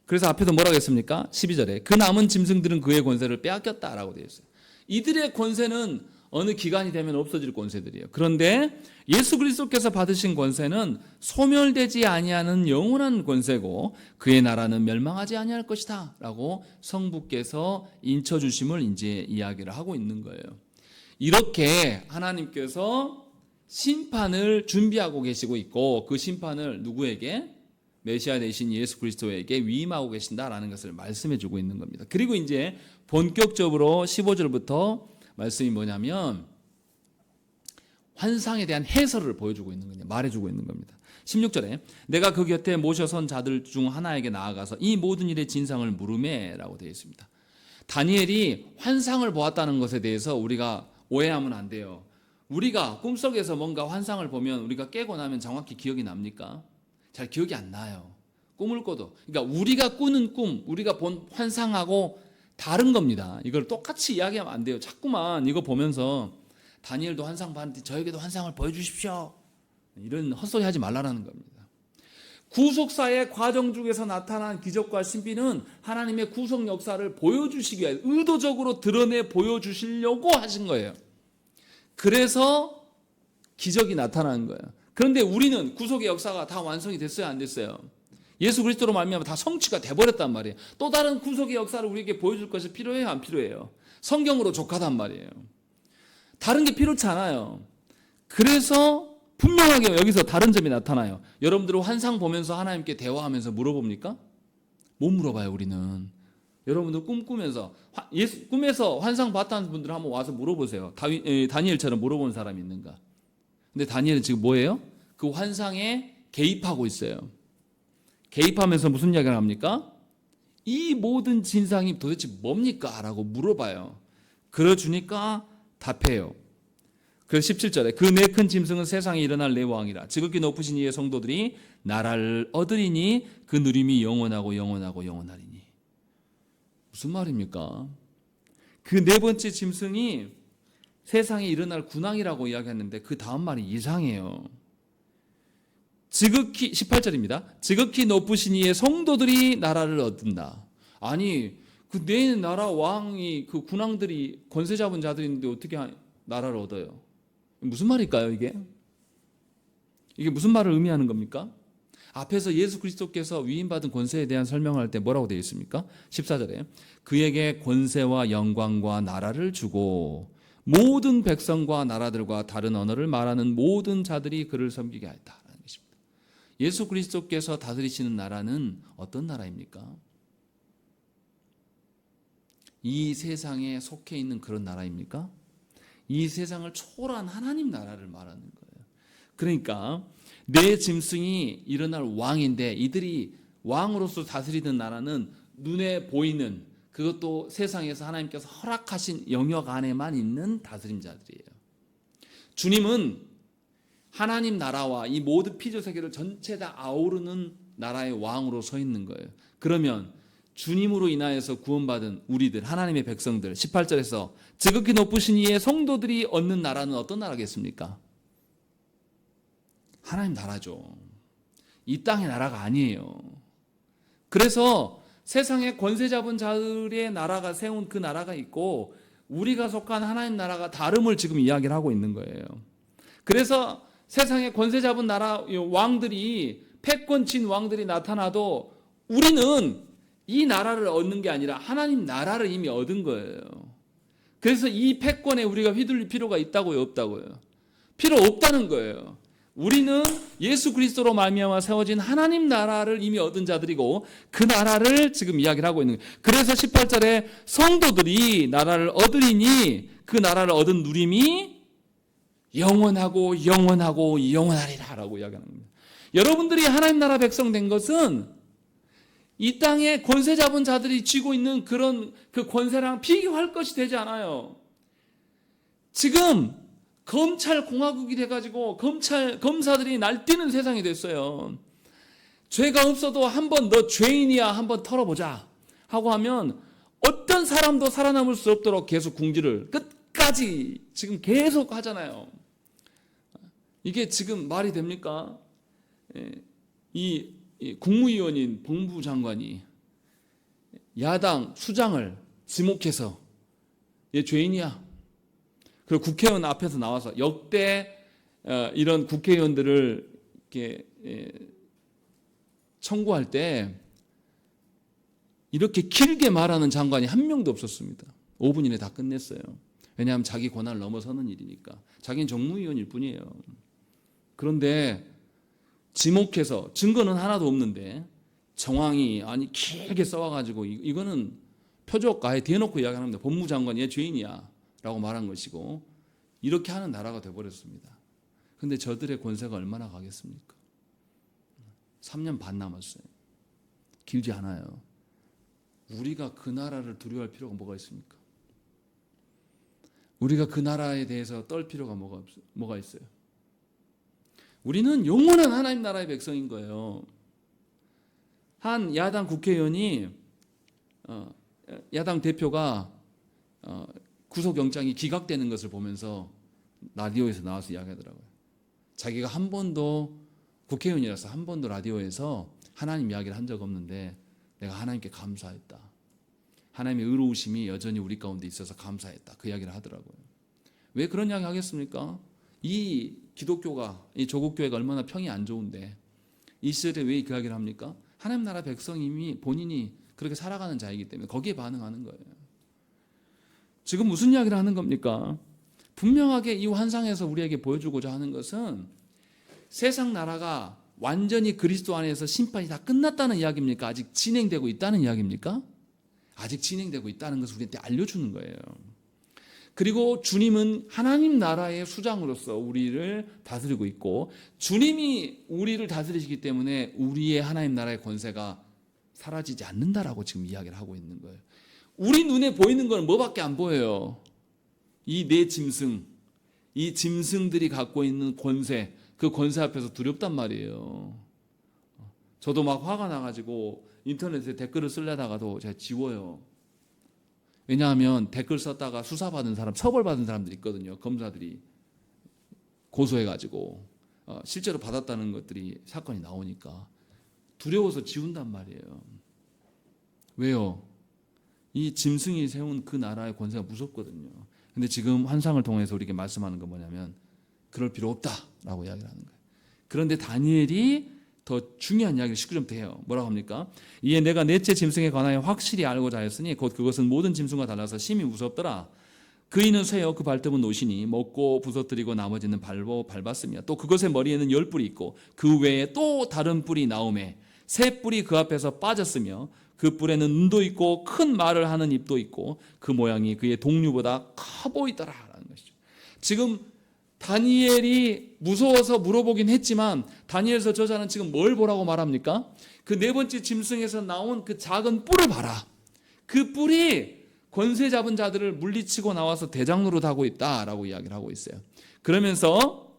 그래서 앞에서 뭐라고 했습니까? 12절에 그 남은 짐승들은 그의 권세를 빼앗겼다라고 되어 있어요. 이들의 권세는 어느 기간이 되면 없어질 권세들이에요. 그런데 예수 그리스도께서 받으신 권세는 소멸되지 아니하는 영원한 권세고 그의 나라는 멸망하지 아니할 것이다 라고 성부께서 인쳐주심을 이제 이야기를 하고 있는 거예요. 이렇게 하나님께서 심판을 준비하고 계시고 있고 그 심판을 누구에게? 메시아 되신 예수 그리스도에게 위임하고 계신다라는 것을 말씀해 주고 있는 겁니다. 그리고 이제 본격적으로 15절부터 말씀이 뭐냐면 환상에 대한 해설을 보여주고 있는 거냐, 말해주고 있는 겁니다. 16절에 내가 그 곁에 모셔선 자들 중 하나에게 나아가서 이 모든 일의 진상을 물으매라고 되어 있습니다. 다니엘이 환상을 보았다는 것에 대해서 우리가 오해하면 안 돼요. 우리가 꿈속에서 뭔가 환상을 보면 우리가 깨고 나면 정확히 기억이 납니까? 잘 기억이 안 나요. 꿈을 꿔도. 그러니까 우리가 꾸는 꿈, 우리가 본 환상하고 다른 겁니다. 이걸 똑같이 이야기하면 안 돼요. 자꾸만 이거 보면서 다니엘도 환상 봤는데 저에게도 환상을 보여주십시오. 이런 헛소리 하지 말라는 겁니다. 구속사의 과정 중에서 나타난 기적과 신비는 하나님의 구속 역사를 보여주시기 위해 의도적으로 드러내 보여주시려고 하신 거예요. 그래서 기적이 나타나는 거예요. 그런데 우리는 구속의 역사가 다 완성이 됐어요, 안 됐어요? 예수 그리스도로 말미암아 다 성취가 돼버렸단 말이에요. 또 다른 구속의 역사를 우리에게 보여줄 것이 필요해요, 안 필요해요? 성경으로 족하단 말이에요. 다른 게 필요치 않아요. 그래서 분명하게 여기서 다른 점이 나타나요. 여러분들은 환상 보면서 하나님께 대화하면서 물어봅니까? 못 물어봐요, 우리는. 여러분들 꿈꾸면서 꿈에서 환상 봤다는 분들 한번 와서 물어보세요. 다니엘처럼 물어본 사람이 있는가? 근데 다니엘은 지금 뭐예요? 그 환상에 개입하고 있어요. 개입하면서 무슨 이야기를 합니까? 이 모든 진상이 도대체 뭡니까? 라고 물어봐요. 그러주니까 답해요. 그 17절에 그 네 큰 짐승은 세상에 일어날 내 왕이라 지극히 높으신 이의 성도들이 나라를 얻으리니 그 누림이 영원하고 영원하고 영원하리니. 무슨 말입니까? 그 네 번째 짐승이 세상에 일어날 군왕이라고 이야기했는데 그 다음 말이 이상해요. 지극히 18절입니다. 지극히 높으신 이의 성도들이 나라를 얻는다. 아니 그 네 나라 왕이 그 군왕들이 권세 잡은 자들인데 어떻게 나라를 얻어요? 무슨 말일까요 이게? 이게 무슨 말을 의미하는 겁니까? 앞에서 예수 그리스도께서 위임받은 권세에 대한 설명을 할 때 뭐라고 되어 있습니까? 14절에 그에게 권세와 영광과 나라를 주고 모든 백성과 나라들과 다른 언어를 말하는 모든 자들이 그를 섬기게 하였다라는 것입니다. 예수 그리스도께서 다스리시는 나라는 어떤 나라입니까? 이 세상에 속해 있는 그런 나라입니까? 이 세상을 초월한 하나님 나라를 말하는 거예요. 그러니까 네 짐승이 일어날 왕인데 이들이 왕으로서 다스리는 나라는 눈에 보이는 그것도 세상에서 하나님께서 허락하신 영역 안에만 있는 다스림자들이에요. 주님은 하나님 나라와 이 모든 피조 세계를 전체 다 아우르는 나라의 왕으로 서 있는 거예요. 그러면 주님으로 인하여서 구원받은 우리들 하나님의 백성들 18절에서 지극히 높으신 이의 성도들이 얻는 나라는 어떤 나라겠습니까? 하나님 나라죠. 이 땅의 나라가 아니에요. 그래서 세상에 권세 잡은 자들의 나라가 세운 그 나라가 있고 우리가 속한 하나님 나라가 다름을 지금 이야기를 하고 있는 거예요. 그래서 세상에 권세 잡은 나라 왕들이 패권친 왕들이 나타나도 우리는 이 나라를 얻는 게 아니라 하나님 나라를 이미 얻은 거예요. 그래서 이 패권에 우리가 휘둘릴 필요가 있다고요, 없다고요? 필요 없다는 거예요. 우리는 예수 그리스도로 말미암아 세워진 하나님 나라를 이미 얻은 자들이고 그 나라를 지금 이야기를 하고 있는 거예요. 그래서 18절에 성도들이 나라를 얻으리니 그 나라를 얻은 누림이 영원하고 영원하고 영원하리라 라고 이야기하는 겁니다. 여러분들이 하나님 나라 백성 된 것은 이 땅에 권세 잡은 자들이 쥐고 있는 그런 그 권세랑 비교할 것이 되지 않아요. 지금 검찰 공화국이 돼가지고 검사들이 날뛰는 세상이 됐어요. 죄가 없어도 한번 너 죄인이야 한번 털어보자 하고 하면 어떤 사람도 살아남을 수 없도록 계속 궁지를 끝까지 지금 계속 하잖아요. 이게 지금 말이 됩니까? 이 국무위원인 법무부 장관이 야당 수장을 지목해서 얘 죄인이야. 그리고 국회의원 앞에서 나와서 역대 이런 국회의원들을 이렇게 청구할 때 이렇게 길게 말하는 장관이 한 명도 없었습니다. 5분 이내 다 끝냈어요. 왜냐하면 자기 권한을 넘어서는 일이니까. 자기는 정무위원일 뿐이에요. 그런데 지목해서 증거는 하나도 없는데 정황이 아니 길게 써와가지고 이거는 표적 아예 대놓고 이야기합니다. 법무장관이 얘 죄인이야 라고 말한 것이고 이렇게 하는 나라가 돼버렸습니다. 그런데 저들의 권세가 얼마나 가겠습니까? 3년 반 남았어요. 길지 않아요. 우리가 그 나라를 두려워할 필요가 뭐가 있습니까? 우리가 그 나라에 대해서 떨 필요가 뭐가 있어요? 우리는 영원한 하나님 나라의 백성인 거예요. 한 야당 국회의원이 야당 대표가 구속영장이 기각되는 것을 보면서 라디오에서 나와서 이야기하더라고요. 자기가 한 번도 국회의원이라서 한 번도 라디오에서 하나님 이야기를 한 적 없는데 내가 하나님께 감사했다. 하나님의 의로우심이 여전히 우리 가운데 있어서 감사했다. 그 이야기를 하더라고요. 왜 그런 이야기 하겠습니까? 이 기독교가, 이 조국교회가 얼마나 평이 안 좋은데 이 시절에 왜 그 이야기를 합니까? 하나님 나라 백성이 본인이 그렇게 살아가는 자이기 때문에 거기에 반응하는 거예요. 지금 무슨 이야기를 하는 겁니까? 분명하게 이 환상에서 우리에게 보여주고자 하는 것은 세상 나라가 완전히 그리스도 안에서 심판이 다 끝났다는 이야기입니까? 아직 진행되고 있다는 이야기입니까? 아직 진행되고 있다는 것을 우리한테 알려주는 거예요. 그리고 주님은 하나님 나라의 수장으로서 우리를 다스리고 있고 주님이 우리를 다스리시기 때문에 우리의 하나님 나라의 권세가 사라지지 않는다라고 지금 이야기를 하고 있는 거예요. 우리 눈에 보이는 건 뭐밖에 안 보여요. 이 네 짐승, 이 짐승들이 갖고 있는 권세, 그 권세 앞에서 두렵단 말이에요. 저도 막 화가 나가지고 인터넷에 댓글을 쓰려다가도 제가 지워요. 왜냐하면 댓글 썼다가 수사받은 사람, 처벌받은 사람들이 있거든요. 검사들이 고소해가지고 실제로 받았다는 것들이 사건이 나오니까 두려워서 지운단 말이에요. 왜요? 이 짐승이 세운 그 나라의 권세가 무섭거든요. 근데 지금 환상을 통해서 우리에게 말씀하는 건 뭐냐면 그럴 필요 없다라고 이야기를 하는 거예요. 그런데 다니엘이 더 중요한 이야기를 19절부터 해요. 뭐라고 합니까? 이에 내가 넷째 짐승에 관하여 확실히 알고자 하였으니 곧 그것은 모든 짐승과 달라서 심히 무섭더라. 그 이는 쇠요 그 발톱은 노시니 먹고 부서뜨리고 나머지는 밟았으며 또 그것의 머리에는 10뿔이 있고 그 외에 또 다른 뿔이 나오매 새 뿔이 그 앞에서 빠졌으며 그 뿔에는 눈도 있고 큰 말을 하는 입도 있고 그 모양이 그의 동류보다 커 보이더라라는 것이죠. 지금 다니엘이 무서워서 물어보긴 했지만 다니엘서 저자는 지금 뭘 보라고 말합니까? 그 네 번째 짐승에서 나온 그 작은 뿔을 봐라. 그 뿔이 권세 잡은 자들을 물리치고 나와서 대장로로 하고 있다라고 이야기를 하고 있어요. 그러면서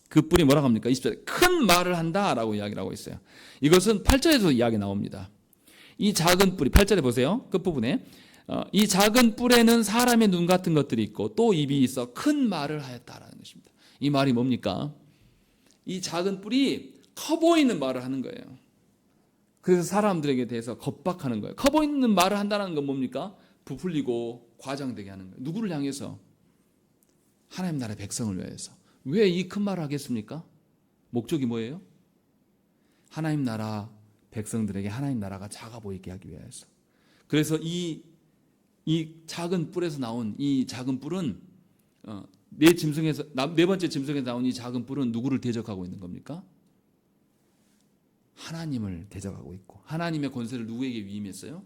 그 뿔이 뭐라고 합니까? 20절에 큰 말을 한다라고 이야기를 하고 있어요. 이것은 8절에도 이야기 나옵니다. 이 작은 뿔이 8절에 보세요. 끝부분에 이 작은 뿔에는 사람의 눈 같은 것들이 있고 또 입이 있어 큰 말을 하였다라는 것입니다. 이 말이 뭡니까? 이 작은 뿔이 커 보이는 말을 하는 거예요. 그래서 사람들에게 대해서 겁박하는 거예요. 커 보이는 말을 한다는 건 뭡니까? 부풀리고 과장되게 하는 거예요. 누구를 향해서? 하나님 나라의 백성을 위해서. 왜 이 큰 말을 하겠습니까? 목적이 뭐예요? 하나님 나라 백성들에게 하나님 나라가 작아 보이게 하기 위해서. 그래서 이 작은 뿔에서 나온 이 작은 뿔은 네 번째 짐승에서 나온 이 작은 뿔은 누구를 대적하고 있는 겁니까? 하나님을 대적하고 있고 하나님의 권세를 누구에게 위임했어요?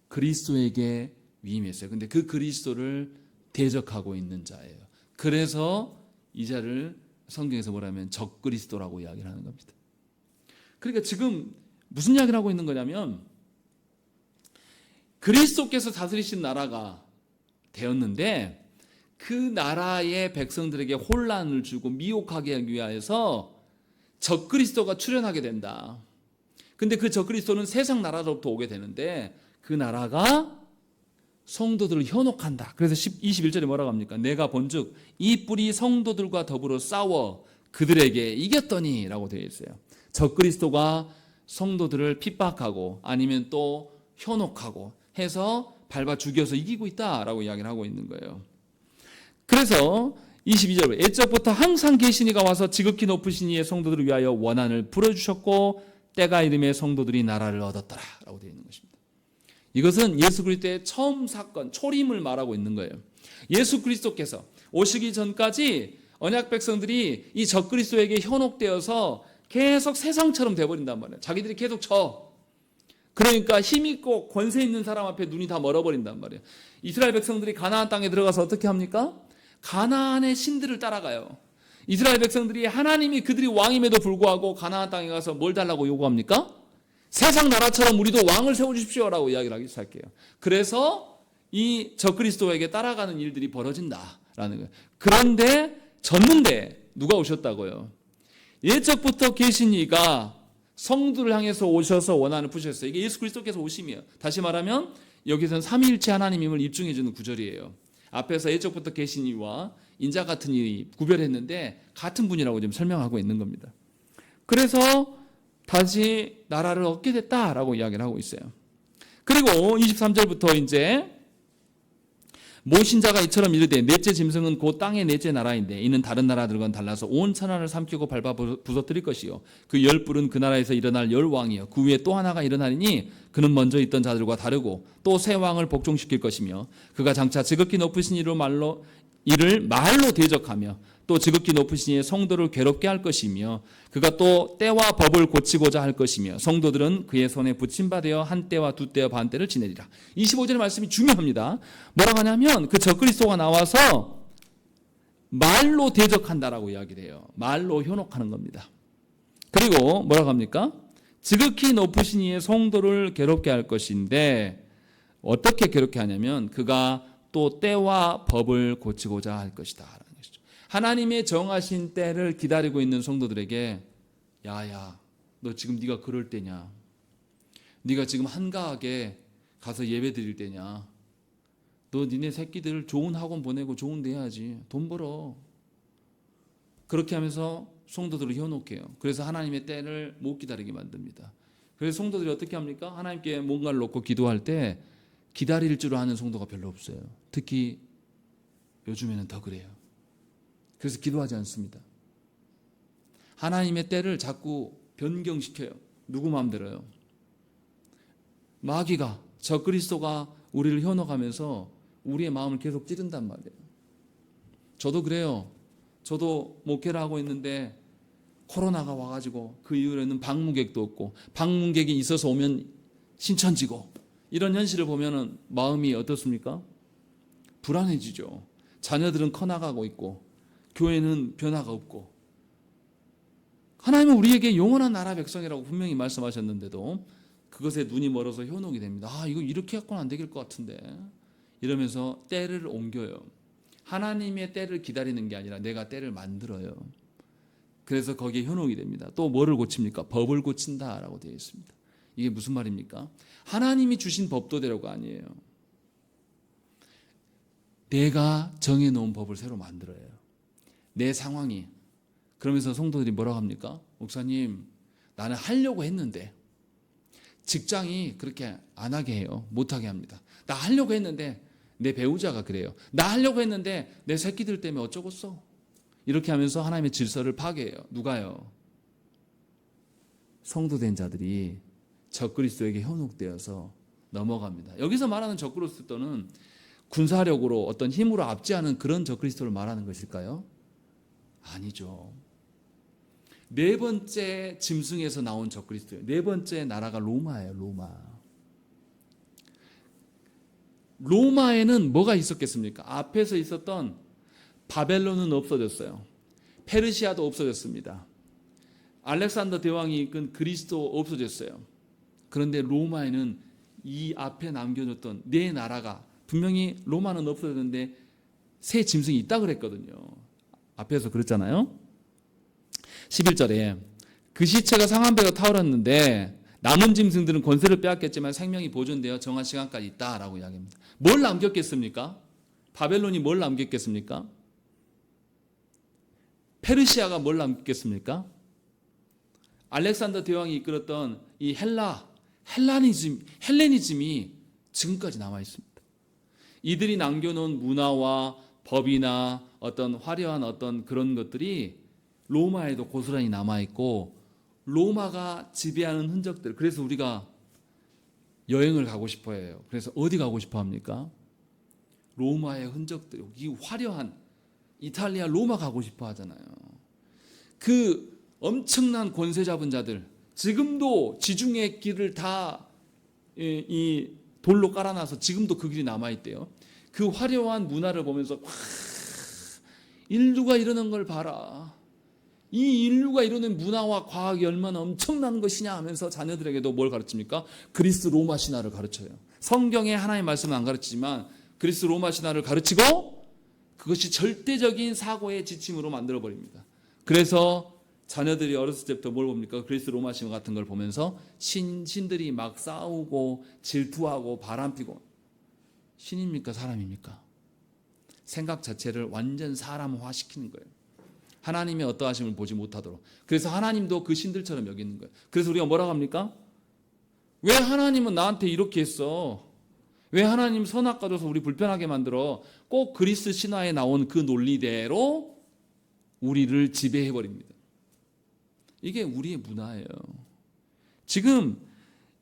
그리스도에게 위임했어요. 근데 그 그리스도를 대적하고 있는 자예요. 그래서 이 자를 성경에서 뭐라면 적그리스도라고 이야기를 하는 겁니다. 그러니까 지금 무슨 이야기를 하고 있는 거냐면 그리스도께서 다스리신 나라가 되었는데 그 나라의 백성들에게 혼란을 주고 미혹하게 하기 위해서 적그리스도가 출현하게 된다. 근데 그 적그리스도는 세상 나라로부터 오게 되는데 그 나라가 성도들을 현혹한다. 그래서 21절에 뭐라고 합니까? 내가 본즉 이 뿔이 성도들과 더불어 싸워 그들에게 이겼더니 라고 되어 있어요. 적그리스도가 성도들을 핍박하고 아니면 또 현혹하고 해서 밟아 죽여서 이기고 있다라고 이야기를 하고 있는 거예요. 그래서 22절 옛적부터 항상 계신 이가 와서 지극히 높으신 이의 성도들을 위하여 원한을 풀어주셨고 때가 이름에 성도들이 나라를 얻었더라 라고 되어 있는 것입니다. 이것은 예수 그리스도의 처음 사건 초림을 말하고 있는 거예요. 예수 그리스도께서 오시기 전까지 언약 백성들이 이 적그리스도에게 현혹되어서 계속 세상처럼 돼버린단 말이에요. 자기들이 계속 그러니까 힘있고 권세 있는 사람 앞에 눈이 다 멀어버린단 말이에요. 이스라엘 백성들이 가나안 땅에 들어가서 어떻게 합니까? 가나안의 신들을 따라가요. 이스라엘 백성들이 하나님이 그들이 왕임에도 불구하고 가나안 땅에 가서 뭘 달라고 요구합니까? 세상 나라처럼 우리도 왕을 세워주십시오라고 이야기를 하기 시작해요. 그래서 이 적그리스도에게 따라가는 일들이 벌어진다라는 거예요. 그런데 졌는데 누가 오셨다고요? 옛적부터 계신 이가 성도를 향해서 오셔서 원한을 푸셨어요. 이게 예수 그리스도께서 오심이에요. 다시 말하면 여기서는 삼위일체 하나님임을 입증해 주는 구절이에요. 앞에서 옛적부터 계신 이와 인자 같은 이 구별했는데 같은 분이라고 지금 설명하고 있는 겁니다. 그래서 다시 나라를 얻게 됐다라고 이야기를 하고 있어요. 그리고 23절부터 이제 모신자가 이처럼 이르되 넷째 짐승은 곧 땅의 넷째 나라인데 이는 다른 나라들과는 달라서 온 천하를 삼키고 밟아 부서뜨릴 것이요 그 열 뿔은 그 나라에서 일어날 열 왕이요 그 위에 또 하나가 일어나리니 그는 먼저 있던 자들과 다르고 또 새 왕을 복종시킬 것이며 그가 장차 지극히 높으신 이를 말로 대적하며 또 지극히 높으신 이의 성도를 괴롭게 할 것이며 그가 또 때와 법을 고치고자 할 것이며 성도들은 그의 손에 붙임받아 한 때와 두 때와 반 때를 지내리라. 25절의 말씀이 중요합니다. 뭐라고 하냐면 그 적그리스도가 나와서 말로 대적한다라고 이야기를 해요. 말로 현혹하는 겁니다. 그리고 뭐라고 합니까? 지극히 높으신 이의 성도를 괴롭게 할 것인데 어떻게 괴롭게 하냐면 그가 또 때와 법을 고치고자 할 것이다. 하나님의 정하신 때를 기다리고 있는 성도들에게 야야 너 지금 네가 그럴 때냐? 네가 지금 한가하게 가서 예배 드릴 때냐? 너 니네 새끼들 좋은 학원 보내고 좋은 데 해야지. 돈 벌어. 그렇게 하면서 성도들을 현혹해요. 그래서 하나님의 때를 못 기다리게 만듭니다. 그래서 성도들이 어떻게 합니까? 하나님께 뭔가를 놓고 기도할 때 기다릴 줄 아는 성도가 별로 없어요. 특히 요즘에는 더 그래요. 그래서 기도하지 않습니다. 하나님의 때를 자꾸 변경시켜요. 누구 마음대로요. 마귀가 적그리스도가 우리를 현혹하면서 우리의 마음을 계속 찌른단 말이에요. 저도 그래요. 저도 목회를 하고 있는데 코로나가 와가지고 그 이후로는 방문객도 없고 방문객이 있어서 오면 신천지고 이런 현실을 보면 마음이 어떻습니까? 불안해지죠. 자녀들은 커나가고 있고 교회는 변화가 없고 하나님은 우리에게 영원한 나라 백성이라고 분명히 말씀하셨는데도 그것에 눈이 멀어서 현혹이 됩니다. 이거 이렇게 갖고는 안 되길 것 같은데 이러면서 때를 옮겨요. 하나님의 때를 기다리는 게 아니라 내가 때를 만들어요. 그래서 거기에 현혹이 됩니다. 또 뭐를 고칩니까? 법을 고친다라고 되어 있습니다. 이게 무슨 말입니까? 하나님이 주신 법도대로가 아니에요. 내가 정해놓은 법을 새로 만들어요. 내 상황이. 그러면서 성도들이 뭐라고 합니까? 목사님, 나는 하려고 했는데 직장이 그렇게 안 하게 해요. 못하게 합니다. 나 하려고 했는데 내 배우자가 그래요. 나 하려고 했는데 내 새끼들 때문에 어쩌겠어. 이렇게 하면서 하나님의 질서를 파괴해요. 누가요? 성도된 자들이 적그리스도에게 현혹되어서 넘어갑니다. 여기서 말하는 적그리스도는 군사력으로 어떤 힘으로 압제하는 그런 적그리스도를 말하는 것일까요? 아니죠. 네 번째 짐승에서 나온 적그리스도예요. 네 번째 나라가 로마예요. 로마에는 뭐가 있었겠습니까? 앞에서 있었던 바벨론은 없어졌어요. 페르시아도 없어졌습니다. 알렉산더 대왕이 이끈 그리스도 없어졌어요. 그런데 로마에는 이 앞에 남겨줬던 네 나라가 분명히 로마는 없어졌는데 새 짐승이 있다 그랬거든요. 앞에서 그랬잖아요. 11절에 그 시체가 상한배가 타오랐는데 남은 짐승들은 권세를 빼앗겼지만 생명이 보존되어 정한 시간까지 있다라고 이야기합니다. 뭘 남겼겠습니까? 바벨론이 뭘 남겼겠습니까? 페르시아가 뭘 남겼겠습니까? 알렉산더 대왕이 이끌었던 이 헬레니즘이 지금까지 남아 있습니다. 이들이 남겨놓은 문화와 법이나 어떤 화려한 어떤 그런 것들이 로마에도 고스란히 남아 있고 로마가 지배하는 흔적들. 그래서 우리가 여행을 가고 싶어 해요. 그래서 어디 가고 싶어 합니까? 로마의 흔적들, 이 화려한 이탈리아 로마 가고 싶어 하잖아요. 그 엄청난 권세 잡은 자들, 지금도 지중해 길을 다 이 돌로 깔아놔서 지금도 그 길이 남아있대요. 그 화려한 문화를 보면서 인류가 이러는 걸 봐라. 이 인류가 이루는 문화와 과학이 얼마나 엄청난 것이냐 하면서 자녀들에게도 뭘 가르칩니까? 그리스 로마 신화를 가르쳐요. 성경에 하나님의 말씀은 안 가르치지만 그리스 로마 신화를 가르치고 그것이 절대적인 사고의 지침으로 만들어버립니다. 그래서 자녀들이 어렸을 때부터 뭘 봅니까? 그리스 로마 신화 같은 걸 보면서 신들이 막 싸우고 질투하고 바람피고 신입니까? 사람입니까? 생각 자체를 완전 사람화시키는 거예요. 하나님의 어떠하심을 보지 못하도록. 그래서 하나님도 그 신들처럼 여기는 거예요. 그래서 우리가 뭐라고 합니까? 왜 하나님은 나한테 이렇게 했어? 왜 하나님 선악과줘서 우리 불편하게 만들어? 꼭 그리스 신화에 나온 그 논리대로 우리를 지배해버립니다. 이게 우리의 문화예요. 지금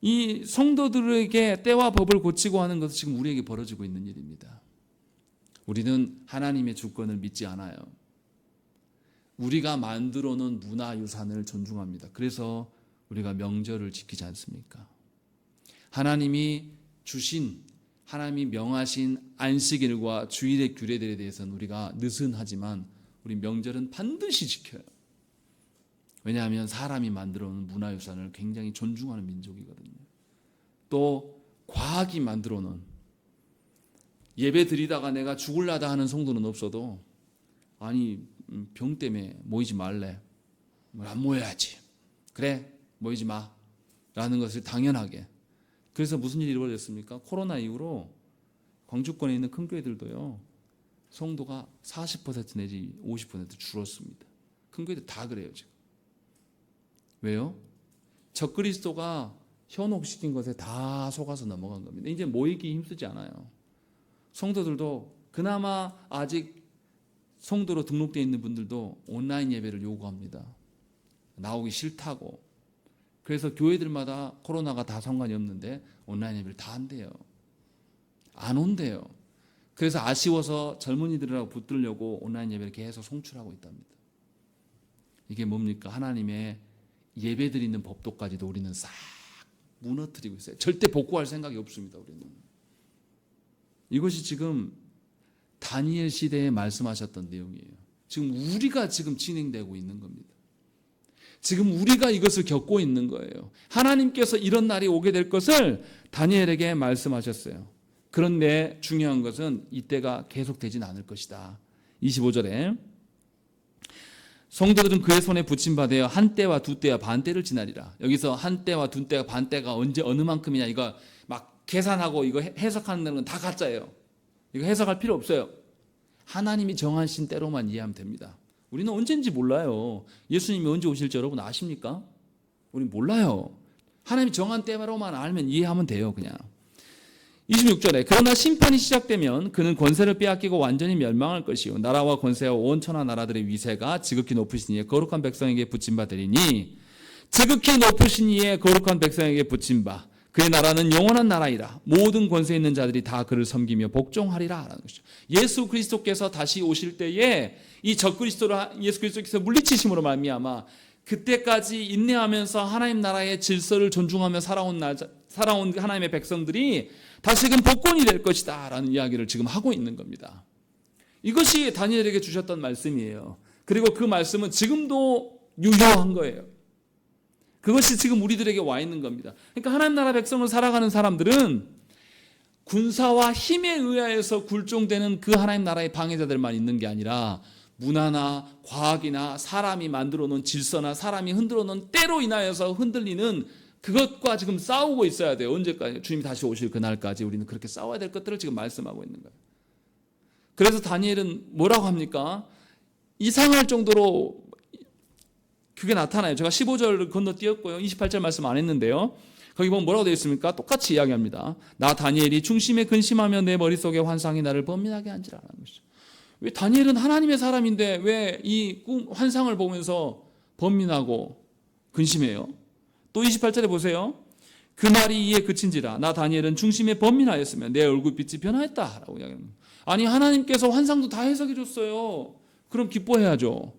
이 성도들에게 때와 법을 고치고 하는 것은 지금 우리에게 벌어지고 있는 일입니다. 우리는 하나님의 주권을 믿지 않아요. 우리가 만들어 놓은 문화유산을 존중합니다. 그래서 우리가 명절을 지키지 않습니까? 하나님이 주신, 하나님이 명하신 안식일과 주일의 규례들에 대해서는 우리가 느슨하지만 우리 명절은 반드시 지켜요. 왜냐하면 사람이 만들어 놓은 문화유산을 굉장히 존중하는 민족이거든요. 또 과학이 만들어 놓은, 예배 드리다가 내가 죽을라다 하는 성도는 없어도 아니 병 때문에 모이지 말래. 안 모여야지. 그래 모이지 마. 라는 것을 당연하게. 그래서 무슨 일이 벌어졌습니까? 코로나 이후로 광주권에 있는 큰 교회들도요. 성도가 40% 내지 50% 줄었습니다. 큰 교회들 다 그래요 지금. 왜요? 적그리스도가 현혹시킨 것에 다 속아서 넘어간 겁니다. 이제 모이기 힘쓰지 않아요. 성도들도 그나마 아직 성도로 등록되어 있는 분들도 온라인 예배를 요구합니다. 나오기 싫다고. 그래서 교회들마다 코로나가 다 상관이 없는데 온라인 예배를 다 한대요. 안 온대요. 그래서 아쉬워서 젊은이들이라고 붙들려고 온라인 예배를 계속 송출하고 있답니다. 이게 뭡니까? 하나님의 예배 드리는 법도까지도 우리는 싹 무너뜨리고 있어요. 절대 복구할 생각이 없습니다. 우리는. 이것이 지금 다니엘 시대에 말씀하셨던 내용이에요. 지금 우리가 지금 진행되고 있는 겁니다. 지금 우리가 이것을 겪고 있는 거예요. 하나님께서 이런 날이 오게 될 것을 다니엘에게 말씀하셨어요. 그런데 중요한 것은 이때가 계속되진 않을 것이다. 25절에 성도들은 그의 손에 붙임받아 한 때와 두 때와 반 때를 지나리라. 여기서 한 때와 두 때와 반 때가 언제 어느 만큼이냐 이거 막 계산하고 이거 해석하는 건 다 가짜예요. 이거 해석할 필요 없어요. 하나님이 정하신 때로만 이해하면 됩니다. 우리는 언제인지 몰라요. 예수님이 언제 오실지 여러분 아십니까? 우리 몰라요. 하나님이 정한 때로만 알면 이해하면 돼요. 그냥. 26절에 그러나 심판이 시작되면 그는 권세를 빼앗기고 완전히 멸망할 것이요 나라와 권세와 온 천하 나라들의 위세가 지극히 높으신 이의 거룩한 백성에게 붙임받으리니 지극히 높으신 이의 거룩한 백성에게 붙임바 그의 나라는 영원한 나라이라 모든 권세 있는 자들이 다 그를 섬기며 복종하리라 라는 것이죠. 예수 그리스도께서 다시 오실 때에 이 적그리스도를 예수 그리스도께서 물리치심으로 말미암아 그때까지 인내하면서 하나님 나라의 질서를 존중하며 살아온 하나님의 백성들이 다시금 복권이 될 것이다 라는 이야기를 지금 하고 있는 겁니다. 이것이 다니엘에게 주셨던 말씀이에요. 그리고 그 말씀은 지금도 유효한 거예요. 그것이 지금 우리들에게 와 있는 겁니다. 그러니까 하나님 나라 백성을 살아가는 사람들은 군사와 힘에 의하여서 굴종되는 그 하나님 나라의 방해자들만 있는 게 아니라 문화나 과학이나 사람이 만들어 놓은 질서나 사람이 흔들어 놓은 때로 인하여서 흔들리는 그것과 지금 싸우고 있어야 돼요. 언제까지? 주님이 다시 오실 그날까지 우리는 그렇게 싸워야 될 것들을 지금 말씀하고 있는 거예요. 그래서 다니엘은 뭐라고 합니까? 이상할 정도로 그게 나타나요. 제가 15절 건너뛰었고요. 28절 말씀 안 했는데요. 거기 보면 뭐라고 되어 있습니까? 똑같이 이야기합니다. 나 다니엘이 중심에 근심하며 내 머릿속에 환상이 나를 번민하게 한지라는 것이죠. 왜 다니엘은 하나님의 사람인데 왜 이 환상을 보면서 번민하고 근심해요? 또 28절에 보세요. 그 말이 이에 그친지라 나 다니엘은 중심에 번민하였으며 내 얼굴빛이 변화했다 라고 이야기합니다. 아니 하나님께서 환상도 다 해석해 줬어요. 그럼 기뻐해야죠.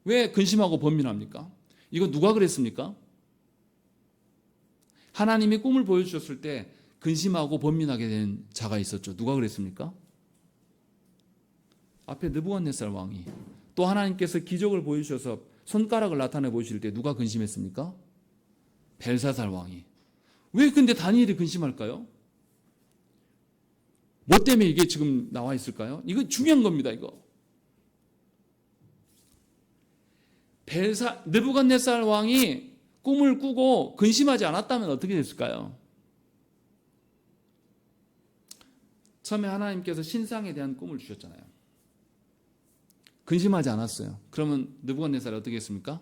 왜 근심하고 번민합니까? 이거 누가 그랬습니까? 하나님이 꿈을 보여주셨을 때 근심하고 번민하게 된 자가 있었죠. 누가 그랬습니까? 앞에 느부갓네살 왕이. 또 하나님께서 기적을 보여주셔서 손가락을 나타내 보실 때 누가 근심했습니까? 벨사살 왕이. 왜 근데 다니엘이 근심할까요? 뭐 때문에 이게 지금 나와 있을까요? 이거 중요한 겁니다. 이거. 느부갓네살 왕이 꿈을 꾸고 근심하지 않았다면 어떻게 됐을까요? 처음에 하나님께서 신상에 대한 꿈을 주셨잖아요. 근심하지 않았어요. 그러면 느부갓네살이 어떻게 했습니까?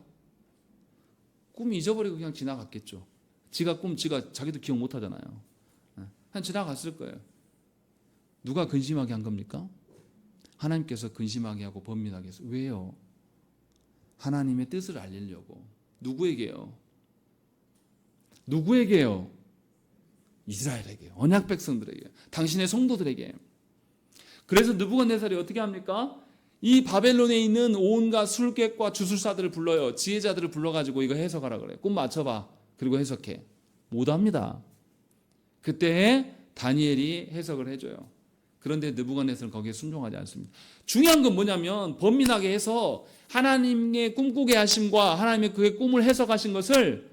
꿈 잊어버리고 그냥 지나갔겠죠. 지가 자기도 기억 못 하잖아요. 그냥 지나갔을 거예요. 누가 근심하게 한 겁니까? 하나님께서 근심하게 하고 번민하게 해서. 왜요? 하나님의 뜻을 알리려고. 누구에게요? 누구에게요? 이스라엘에게요. 언약 백성들에게. 당신의 성도들에게. 그래서 느부갓네살이 어떻게 합니까? 이 바벨론에 있는 온갖 술객과 주술사들을 불러요. 지혜자들을 불러가지고 이거 해석하라 그래요. 꿈 맞춰봐. 그리고 해석해. 못합니다. 그때 다니엘이 해석을 해줘요. 그런데 느부갓네살은 거기에 순종하지 않습니다. 중요한 건 뭐냐면 번민하게 해서 하나님의 꿈꾸게 하심과 하나님의 그의 꿈을 해석하신 것을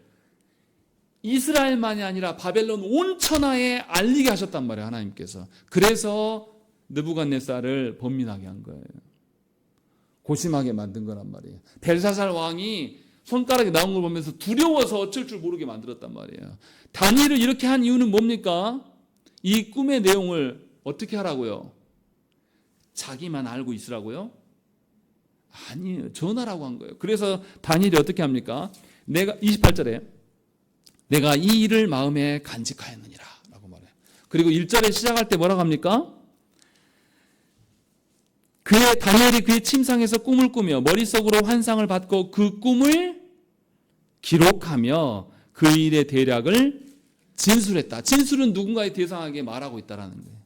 이스라엘만이 아니라 바벨론 온 천하에 알리게 하셨단 말이에요. 하나님께서. 그래서 느부갓네살을 번민하게 한 거예요. 고심하게 만든 거란 말이에요. 벨사살 왕이 손가락에 나온 걸 보면서 두려워서 어쩔 줄 모르게 만들었단 말이에요. 다니엘을 이렇게 한 이유는 뭡니까? 이 꿈의 내용을 어떻게 하라고요? 자기만 알고 있으라고요? 아니에요. 전하라고 한 거예요. 그래서 다니엘이 어떻게 합니까? 28절에 내가 이 일을 마음에 간직하였느니라 라고 말해요. 그리고 1절에 시작할 때 뭐라고 합니까? 다니엘이 그의 침상에서 꿈을 꾸며 머릿속으로 환상을 받고 그 꿈을 기록하며 그 일의 대략을 진술했다. 진술은 누군가의 대상에게 말하고 있다라는 거예요.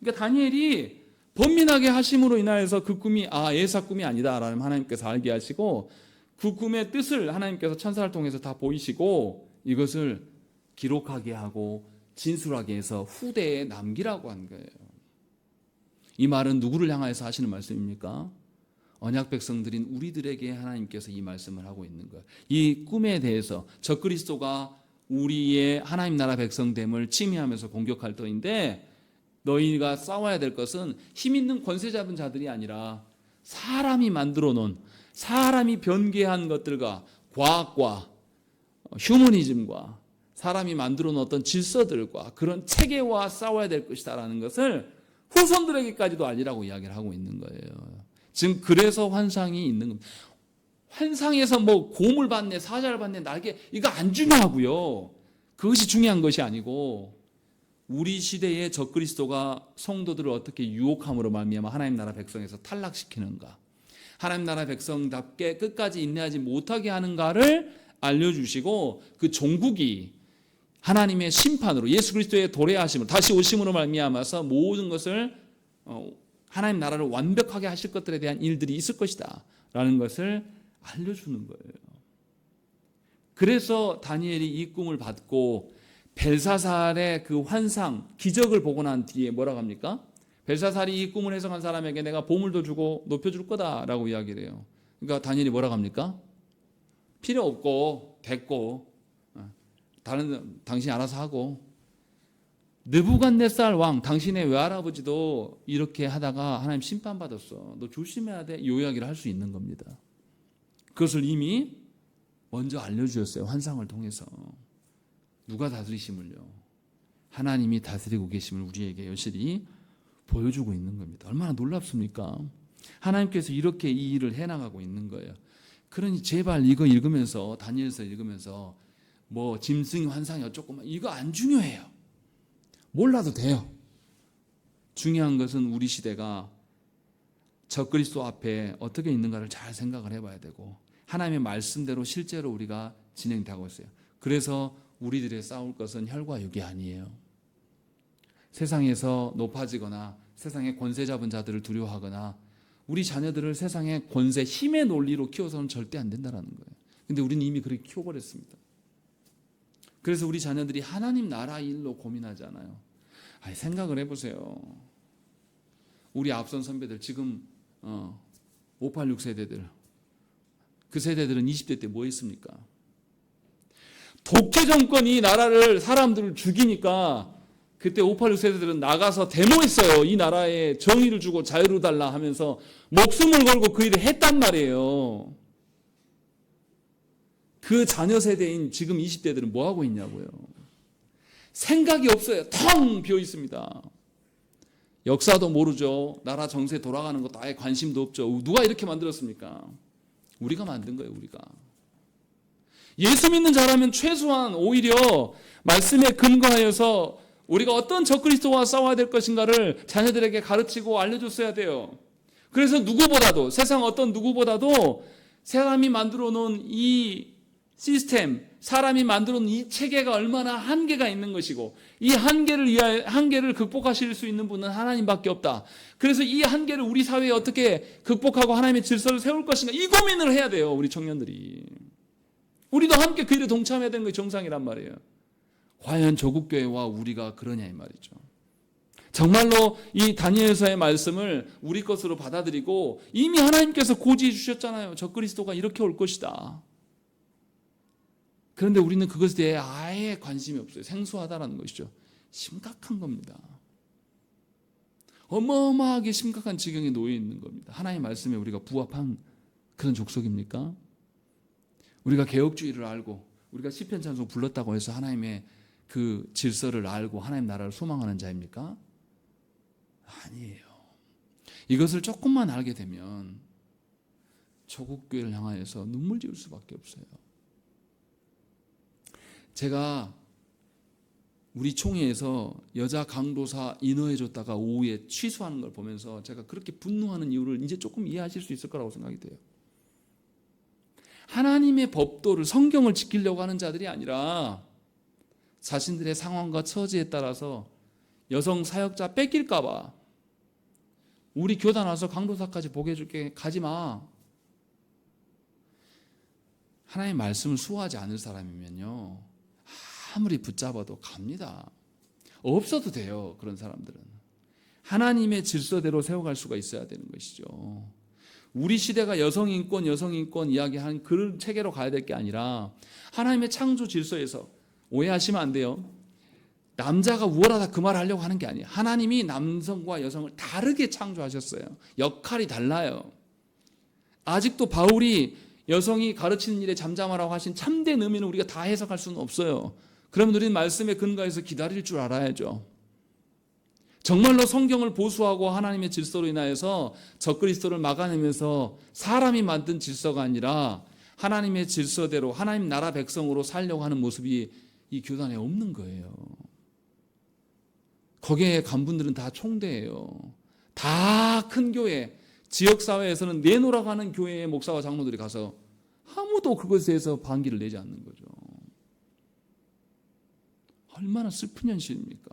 그러니까 다니엘이 번민하게 하심으로 인하여서 그 꿈이 예사 꿈이 아니다라는 하나님께서 알게 하시고 그 꿈의 뜻을 하나님께서 천사를 통해서 다 보이시고 이것을 기록하게 하고 진술하게 해서 후대에 남기라고 한 거예요. 이 말은 누구를 향하여서 하시는 말씀입니까? 언약 백성들인 우리들에게 하나님께서 이 말씀을 하고 있는 거예요. 이 꿈에 대해서 적그리스도가 우리의 하나님 나라 백성됨을 침해하면서 공격할 터인데 너희가 싸워야 될 것은 힘 있는 권세 잡은 자들이 아니라 사람이 만들어 놓은 사람이 변개한 것들과 과학과 휴머니즘과 사람이 만들어 놓은 어떤 질서들과 그런 체계와 싸워야 될 것이다라는 것을 후손들에게까지도 알리라고 이야기를 하고 있는 거예요. 지금 그래서 환상이 있는 겁니다. 환상에서 뭐 곰을 봤네, 사자를 봤네, 날개 이거 안 중요하고요. 그것이 중요한 것이 아니고 우리 시대의 적그리스도가 성도들을 어떻게 유혹함으로 말미암아 하나님 나라 백성에서 탈락시키는가, 하나님 나라 백성답게 끝까지 인내하지 못하게 하는가를 알려주시고 그 종국이 하나님의 심판으로 예수 그리스도의 도래하심으로 다시 오심으로 말미암아서 모든 것을 하나님 나라를 완벽하게 하실 것들에 대한 일들이 있을 것이다 라는 것을 알려주는 거예요. 그래서 다니엘이 이 꿈을 받고 벨사살의 그 환상 기적을 보고 난 뒤에 뭐라고 합니까? 벨사살이 이 꿈을 해석한 사람에게 내가 보물도 주고 높여줄 거다라고 이야기를 해요. 그러니까 다니엘이 뭐라고 합니까? 필요 없고 됐고 다른 당신이 알아서 하고. 느부갓네살 왕, 당신의 외할아버지도 이렇게 하다가 하나님 심판받았어. 너 조심해야 돼. 요 이야기를 할 수 있는 겁니다. 그것을 이미 먼저 알려주셨어요. 환상을 통해서. 누가 다스리심을요? 하나님이 다스리고 계심을 우리에게 여실히 보여주고 있는 겁니다. 얼마나 놀랍습니까? 하나님께서 이렇게 이 일을 해나가고 있는 거예요. 그러니 제발 이거 읽으면서, 다니엘서 읽으면서 뭐 짐승이 환상이 어쩌고 이거 안 중요해요. 몰라도 돼요. 중요한 것은 우리 시대가 적그리스도 앞에 어떻게 있는가를 잘 생각을 해봐야 되고, 하나님의 말씀대로 실제로 우리가 진행되고 있어요. 그래서 우리들의 싸울 것은 혈과 육이 아니에요. 세상에서 높아지거나 세상의 권세 잡은 자들을 두려워하거나 우리 자녀들을 세상의 권세, 힘의 논리로 키워서는 절대 안 된다는 거예요. 근데 우리는 이미 그렇게 키워버렸습니다. 그래서 우리 자녀들이 하나님 나라 일로 고민하잖아요. 생각을 해보세요. 우리 앞선 선배들 지금 586 세대들, 그 세대들은 20대 때 뭐 했습니까? 독재 정권이 나라를, 사람들을 죽이니까 그때 586 세대들은 나가서 데모했어요. 이 나라에 정의를 주고 자유를 달라 하면서 목숨을 걸고 그 일을 했단 말이에요. 그 자녀 세대인 지금 20대들은 뭐 하고 있냐고요. 생각이 없어요. 텅 비어 있습니다. 역사도 모르죠. 나라 정세 돌아가는 것도 아예 관심도 없죠. 누가 이렇게 만들었습니까? 우리가 만든 거예요. 우리가. 예수 믿는 자라면 최소한 오히려 말씀에 근거하여서 우리가 어떤 적그리스도와 싸워야 될 것인가를 자녀들에게 가르치고 알려줬어야 돼요. 그래서 누구보다도, 세상 어떤 누구보다도 사람이 만들어 놓은 이 시스템, 사람이 만들어 놓은 이 체계가 얼마나 한계가 있는 것이고, 이 한계를 극복하실 수 있는 분은 하나님밖에 없다. 그래서 이 한계를 우리 사회에 어떻게 극복하고 하나님의 질서를 세울 것인가, 이 고민을 해야 돼요. 우리 청년들이. 우리도 함께 그 일에 동참해야 되는 게 정상이란 말이에요. 과연 조국교회와 우리가 그러냐 이 말이죠. 정말로 이 다니엘서의 말씀을 우리 것으로 받아들이고, 이미 하나님께서 고지해 주셨잖아요. 적그리스도가 이렇게 올 것이다. 그런데 우리는 그것에 대해 아예 관심이 없어요. 생소하다라는 것이죠. 심각한 겁니다. 어마어마하게 심각한 지경에 놓여 있는 겁니다. 하나님의 말씀에 우리가 부합한 그런 족속입니까? 우리가 개혁주의를 알고 우리가 시편 찬송 불렀다고 해서 하나님의 그 질서를 알고 하나님 나라를 소망하는 자입니까? 아니에요. 이것을 조금만 알게 되면 조국교회를 향하여서 눈물 지을 수밖에 없어요. 제가 우리 총회에서 여자 강도사 인허해줬다가 오후에 취소하는 걸 보면서 제가 그렇게 분노하는 이유를 이제 조금 이해하실 수 있을 거라고 생각이 돼요. 하나님의 법도를, 성경을 지키려고 하는 자들이 아니라 자신들의 상황과 처지에 따라서 여성 사역자 뺏길까 봐 우리 교단 와서 강도사까지 보게 해줄게, 가지 마. 하나님의 말씀을 수호하지 않을 사람이면요, 아무리 붙잡아도 갑니다. 없어도 돼요. 그런 사람들은. 하나님의 질서대로 세워갈 수가 있어야 되는 것이죠. 우리 시대가 여성인권 이야기하는 그런 체계로 가야 될 게 아니라 하나님의 창조 질서에서, 오해하시면 안 돼요. 남자가 우월하다 그 말을 하려고 하는 게 아니에요. 하나님이 남성과 여성을 다르게 창조하셨어요. 역할이 달라요. 아직도 바울이 여성이 가르치는 일에 잠잠하라고 하신 참된 의미는 우리가 다 해석할 수는 없어요. 그러면 우리는 말씀에 근거해서 기다릴 줄 알아야죠. 정말로 성경을 보수하고 하나님의 질서로 인하여서 적그리스도를 막아내면서 사람이 만든 질서가 아니라 하나님의 질서대로 하나님 나라 백성으로 살려고 하는 모습이 이 교단에 없는 거예요. 거기에 간분들은 다 총대예요. 다 큰 교회, 지역사회에서는 내놓으라고 하는 교회의 목사와 장로들이 가서 아무도 그것에 대해서 반기를 내지 않는 거죠. 얼마나 슬픈 현실입니까?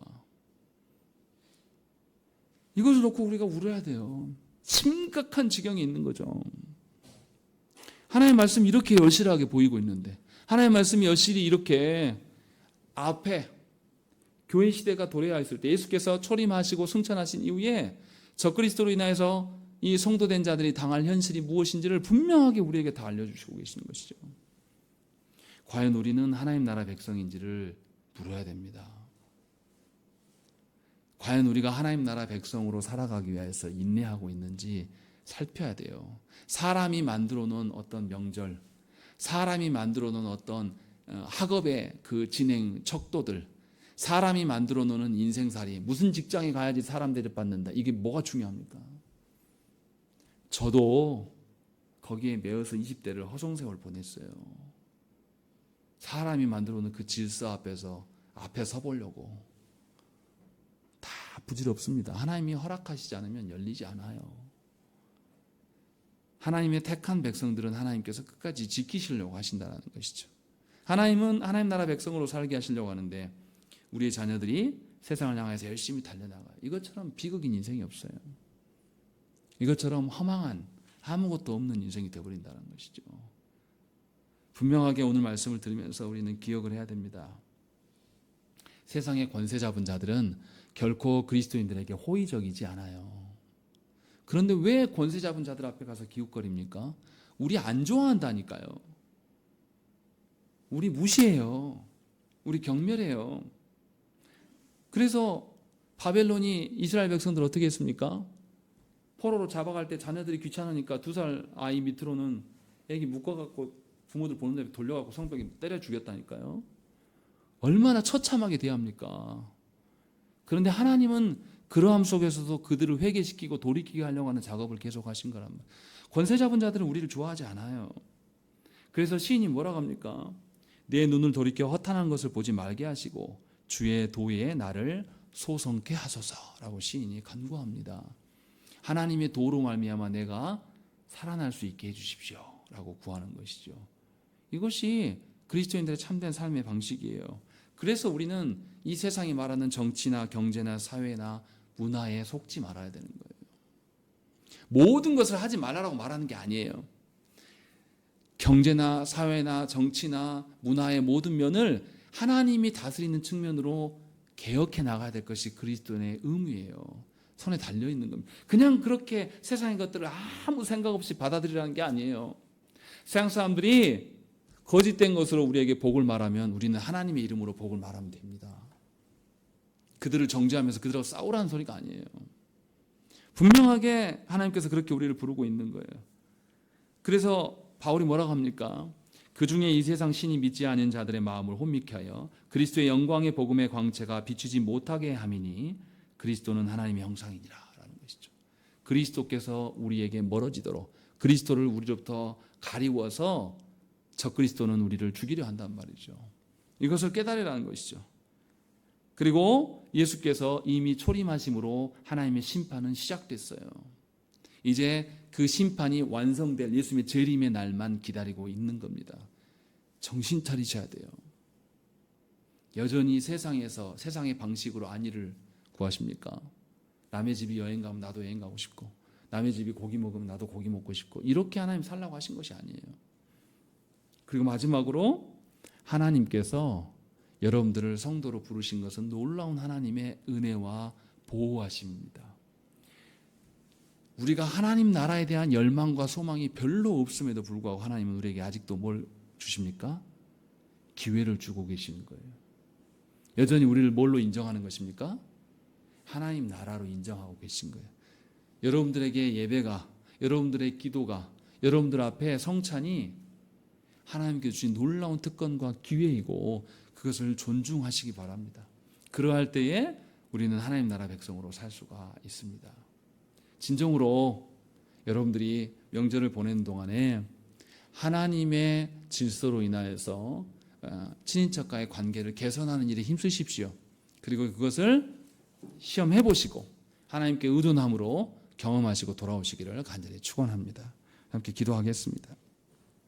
이것을 놓고 우리가 울어야 돼요. 심각한 지경에 있는 거죠. 하나님의 말씀이 이렇게 여실하게 보이고 있는데, 하나님의 말씀이 여실히 이렇게 앞에 교회 시대가 도래하였을 때 예수께서 초림하시고 승천하신 이후에 적그리스도로 인하여서 이 성도된 자들이 당할 현실이 무엇인지를 분명하게 우리에게 다 알려주시고 계시는 것이죠. 과연 우리는 하나님 나라 백성인지를 물어야 됩니다. 과연 우리가 하나님 나라 백성으로 살아가기 위해서 인내하고 있는지 살펴야 돼요. 사람이 만들어 놓은 어떤 명절, 사람이 만들어 놓은 어떤 학업의 그 진행 척도들, 사람이 만들어 놓은 인생살이, 무슨 직장에 가야지 사람 대접받는다, 이게 뭐가 중요합니까? 저도 거기에 매여서 20대를 허송세월 보냈어요. 사람이 만들어 놓은 그 질서 앞에 서보려고. 다 부질없습니다. 하나님이 허락하시지 않으면 열리지 않아요. 하나님의 택한 백성들은 하나님께서 끝까지 지키시려고 하신다는 것이죠. 하나님은 하나님 나라 백성으로 살게 하시려고 하는데 우리의 자녀들이 세상을 향해서 열심히 달려나가요. 이것처럼 비극인 인생이 없어요. 이것처럼 허망한 아무것도 없는 인생이 되어버린다는 것이죠. 분명하게 오늘 말씀을 들으면서 우리는 기억을 해야 됩니다. 세상의 권세 잡은 자들은 결코 그리스도인들에게 호의적이지 않아요. 그런데 왜 권세 잡은 자들 앞에 가서 기웃거립니까? 우리 안 좋아한다니까요. 우리 무시해요. 우리 경멸해요. 그래서 바벨론이 이스라엘 백성들 어떻게 했습니까? 포로로 잡아갈 때 자녀들이 귀찮으니까 2살 아이 밑으로는 애기 묶어갖고 부모들 보는 데 돌려갖고 성벽에 때려 죽였다니까요. 얼마나 처참하게 대합니까? 그런데 하나님은 그러함 속에서도 그들을 회개시키고 돌이키게 하려고 하는 작업을 계속 하신 거란 말이에요. 권세 잡은 자들은 우리를 좋아하지 않아요. 그래서 시인이 뭐라고 합니까? 내 눈을 돌이켜 허탄한 것을 보지 말게 하시고 주의 도에 나를 소성케 하소서라고 시인이 간구합니다. 하나님의 도로 말미암아 내가 살아날 수 있게 해주십시오 라고 구하는 것이죠. 이것이 그리스도인들의 참된 삶의 방식이에요. 그래서 우리는 이 세상이 말하는 정치나 경제나 사회나 문화에 속지 말아야 되는 거예요. 모든 것을 하지 말라고 말하는 게 아니에요. 경제나 사회나 정치나 문화의 모든 면을 하나님이 다스리는 측면으로 개혁해 나가야 될 것이 그리스도인의 의무예요. 손에 달려있는 겁니다. 그냥 그렇게 세상의 것들을 아무 생각 없이 받아들이라는 게 아니에요. 세상 사람들이 거짓된 것으로 우리에게 복을 말하면 우리는 하나님의 이름으로 복을 말하면 됩니다. 그들을 정죄하면서 그들하고 싸우라는 소리가 아니에요. 분명하게 하나님께서 그렇게 우리를 부르고 있는 거예요. 그래서 바울이 뭐라고 합니까? 그 중에 이 세상 신이 믿지 않은 자들의 마음을 혼미케 하여 그리스도의 영광의 복음의 광채가 비추지 못하게 함이니 그리스도는 하나님의 형상이니라 라는 것이죠. 그리스도께서 우리에게 멀어지도록 그리스도를 우리로부터 가리워서 적그리스도는 우리를 죽이려 한단 말이죠. 이것을 깨달으라는 것이죠. 그리고 예수께서 이미 초림하심으로 하나님의 심판은 시작됐어요. 이제 그 심판이 완성될 예수님의 재림의 날만 기다리고 있는 겁니다. 정신 차리셔야 돼요. 여전히 세상에서 세상의 방식으로 안위를 구하십니까? 남의 집이 여행 가면 나도 여행 가고 싶고 남의 집이 고기 먹으면 나도 고기 먹고 싶고 이렇게 하나님 살라고 하신 것이 아니에요. 그리고 마지막으로 하나님께서 여러분들을 성도로 부르신 것은 놀라운 하나님의 은혜와 보호하심입니다. 우리가 하나님 나라에 대한 열망과 소망이 별로 없음에도 불구하고 하나님은 우리에게 아직도 뭘 주십니까? 기회를 주고 계시는 거예요. 여전히 우리를 뭘로 인정하는 것입니까? 하나님 나라로 인정하고 계신 거예요. 여러분들에게 예배가, 여러분들의 기도가, 여러분들 앞에 성찬이 하나님께 주신 놀라운 특권과 기회이고 그것을 존중하시기 바랍니다. 그러할 때에 우리는 하나님 나라 백성으로 살 수가 있습니다. 진정으로 여러분들이 명절을 보내는 동안에 하나님의 질서로 인하여서 친인척과의 관계를 개선하는 일에 힘쓰십시오. 그리고 그것을 시험해 보시고 하나님께 의존함으로 경험하시고 돌아오시기를 간절히 축원합니다. 함께 기도하겠습니다.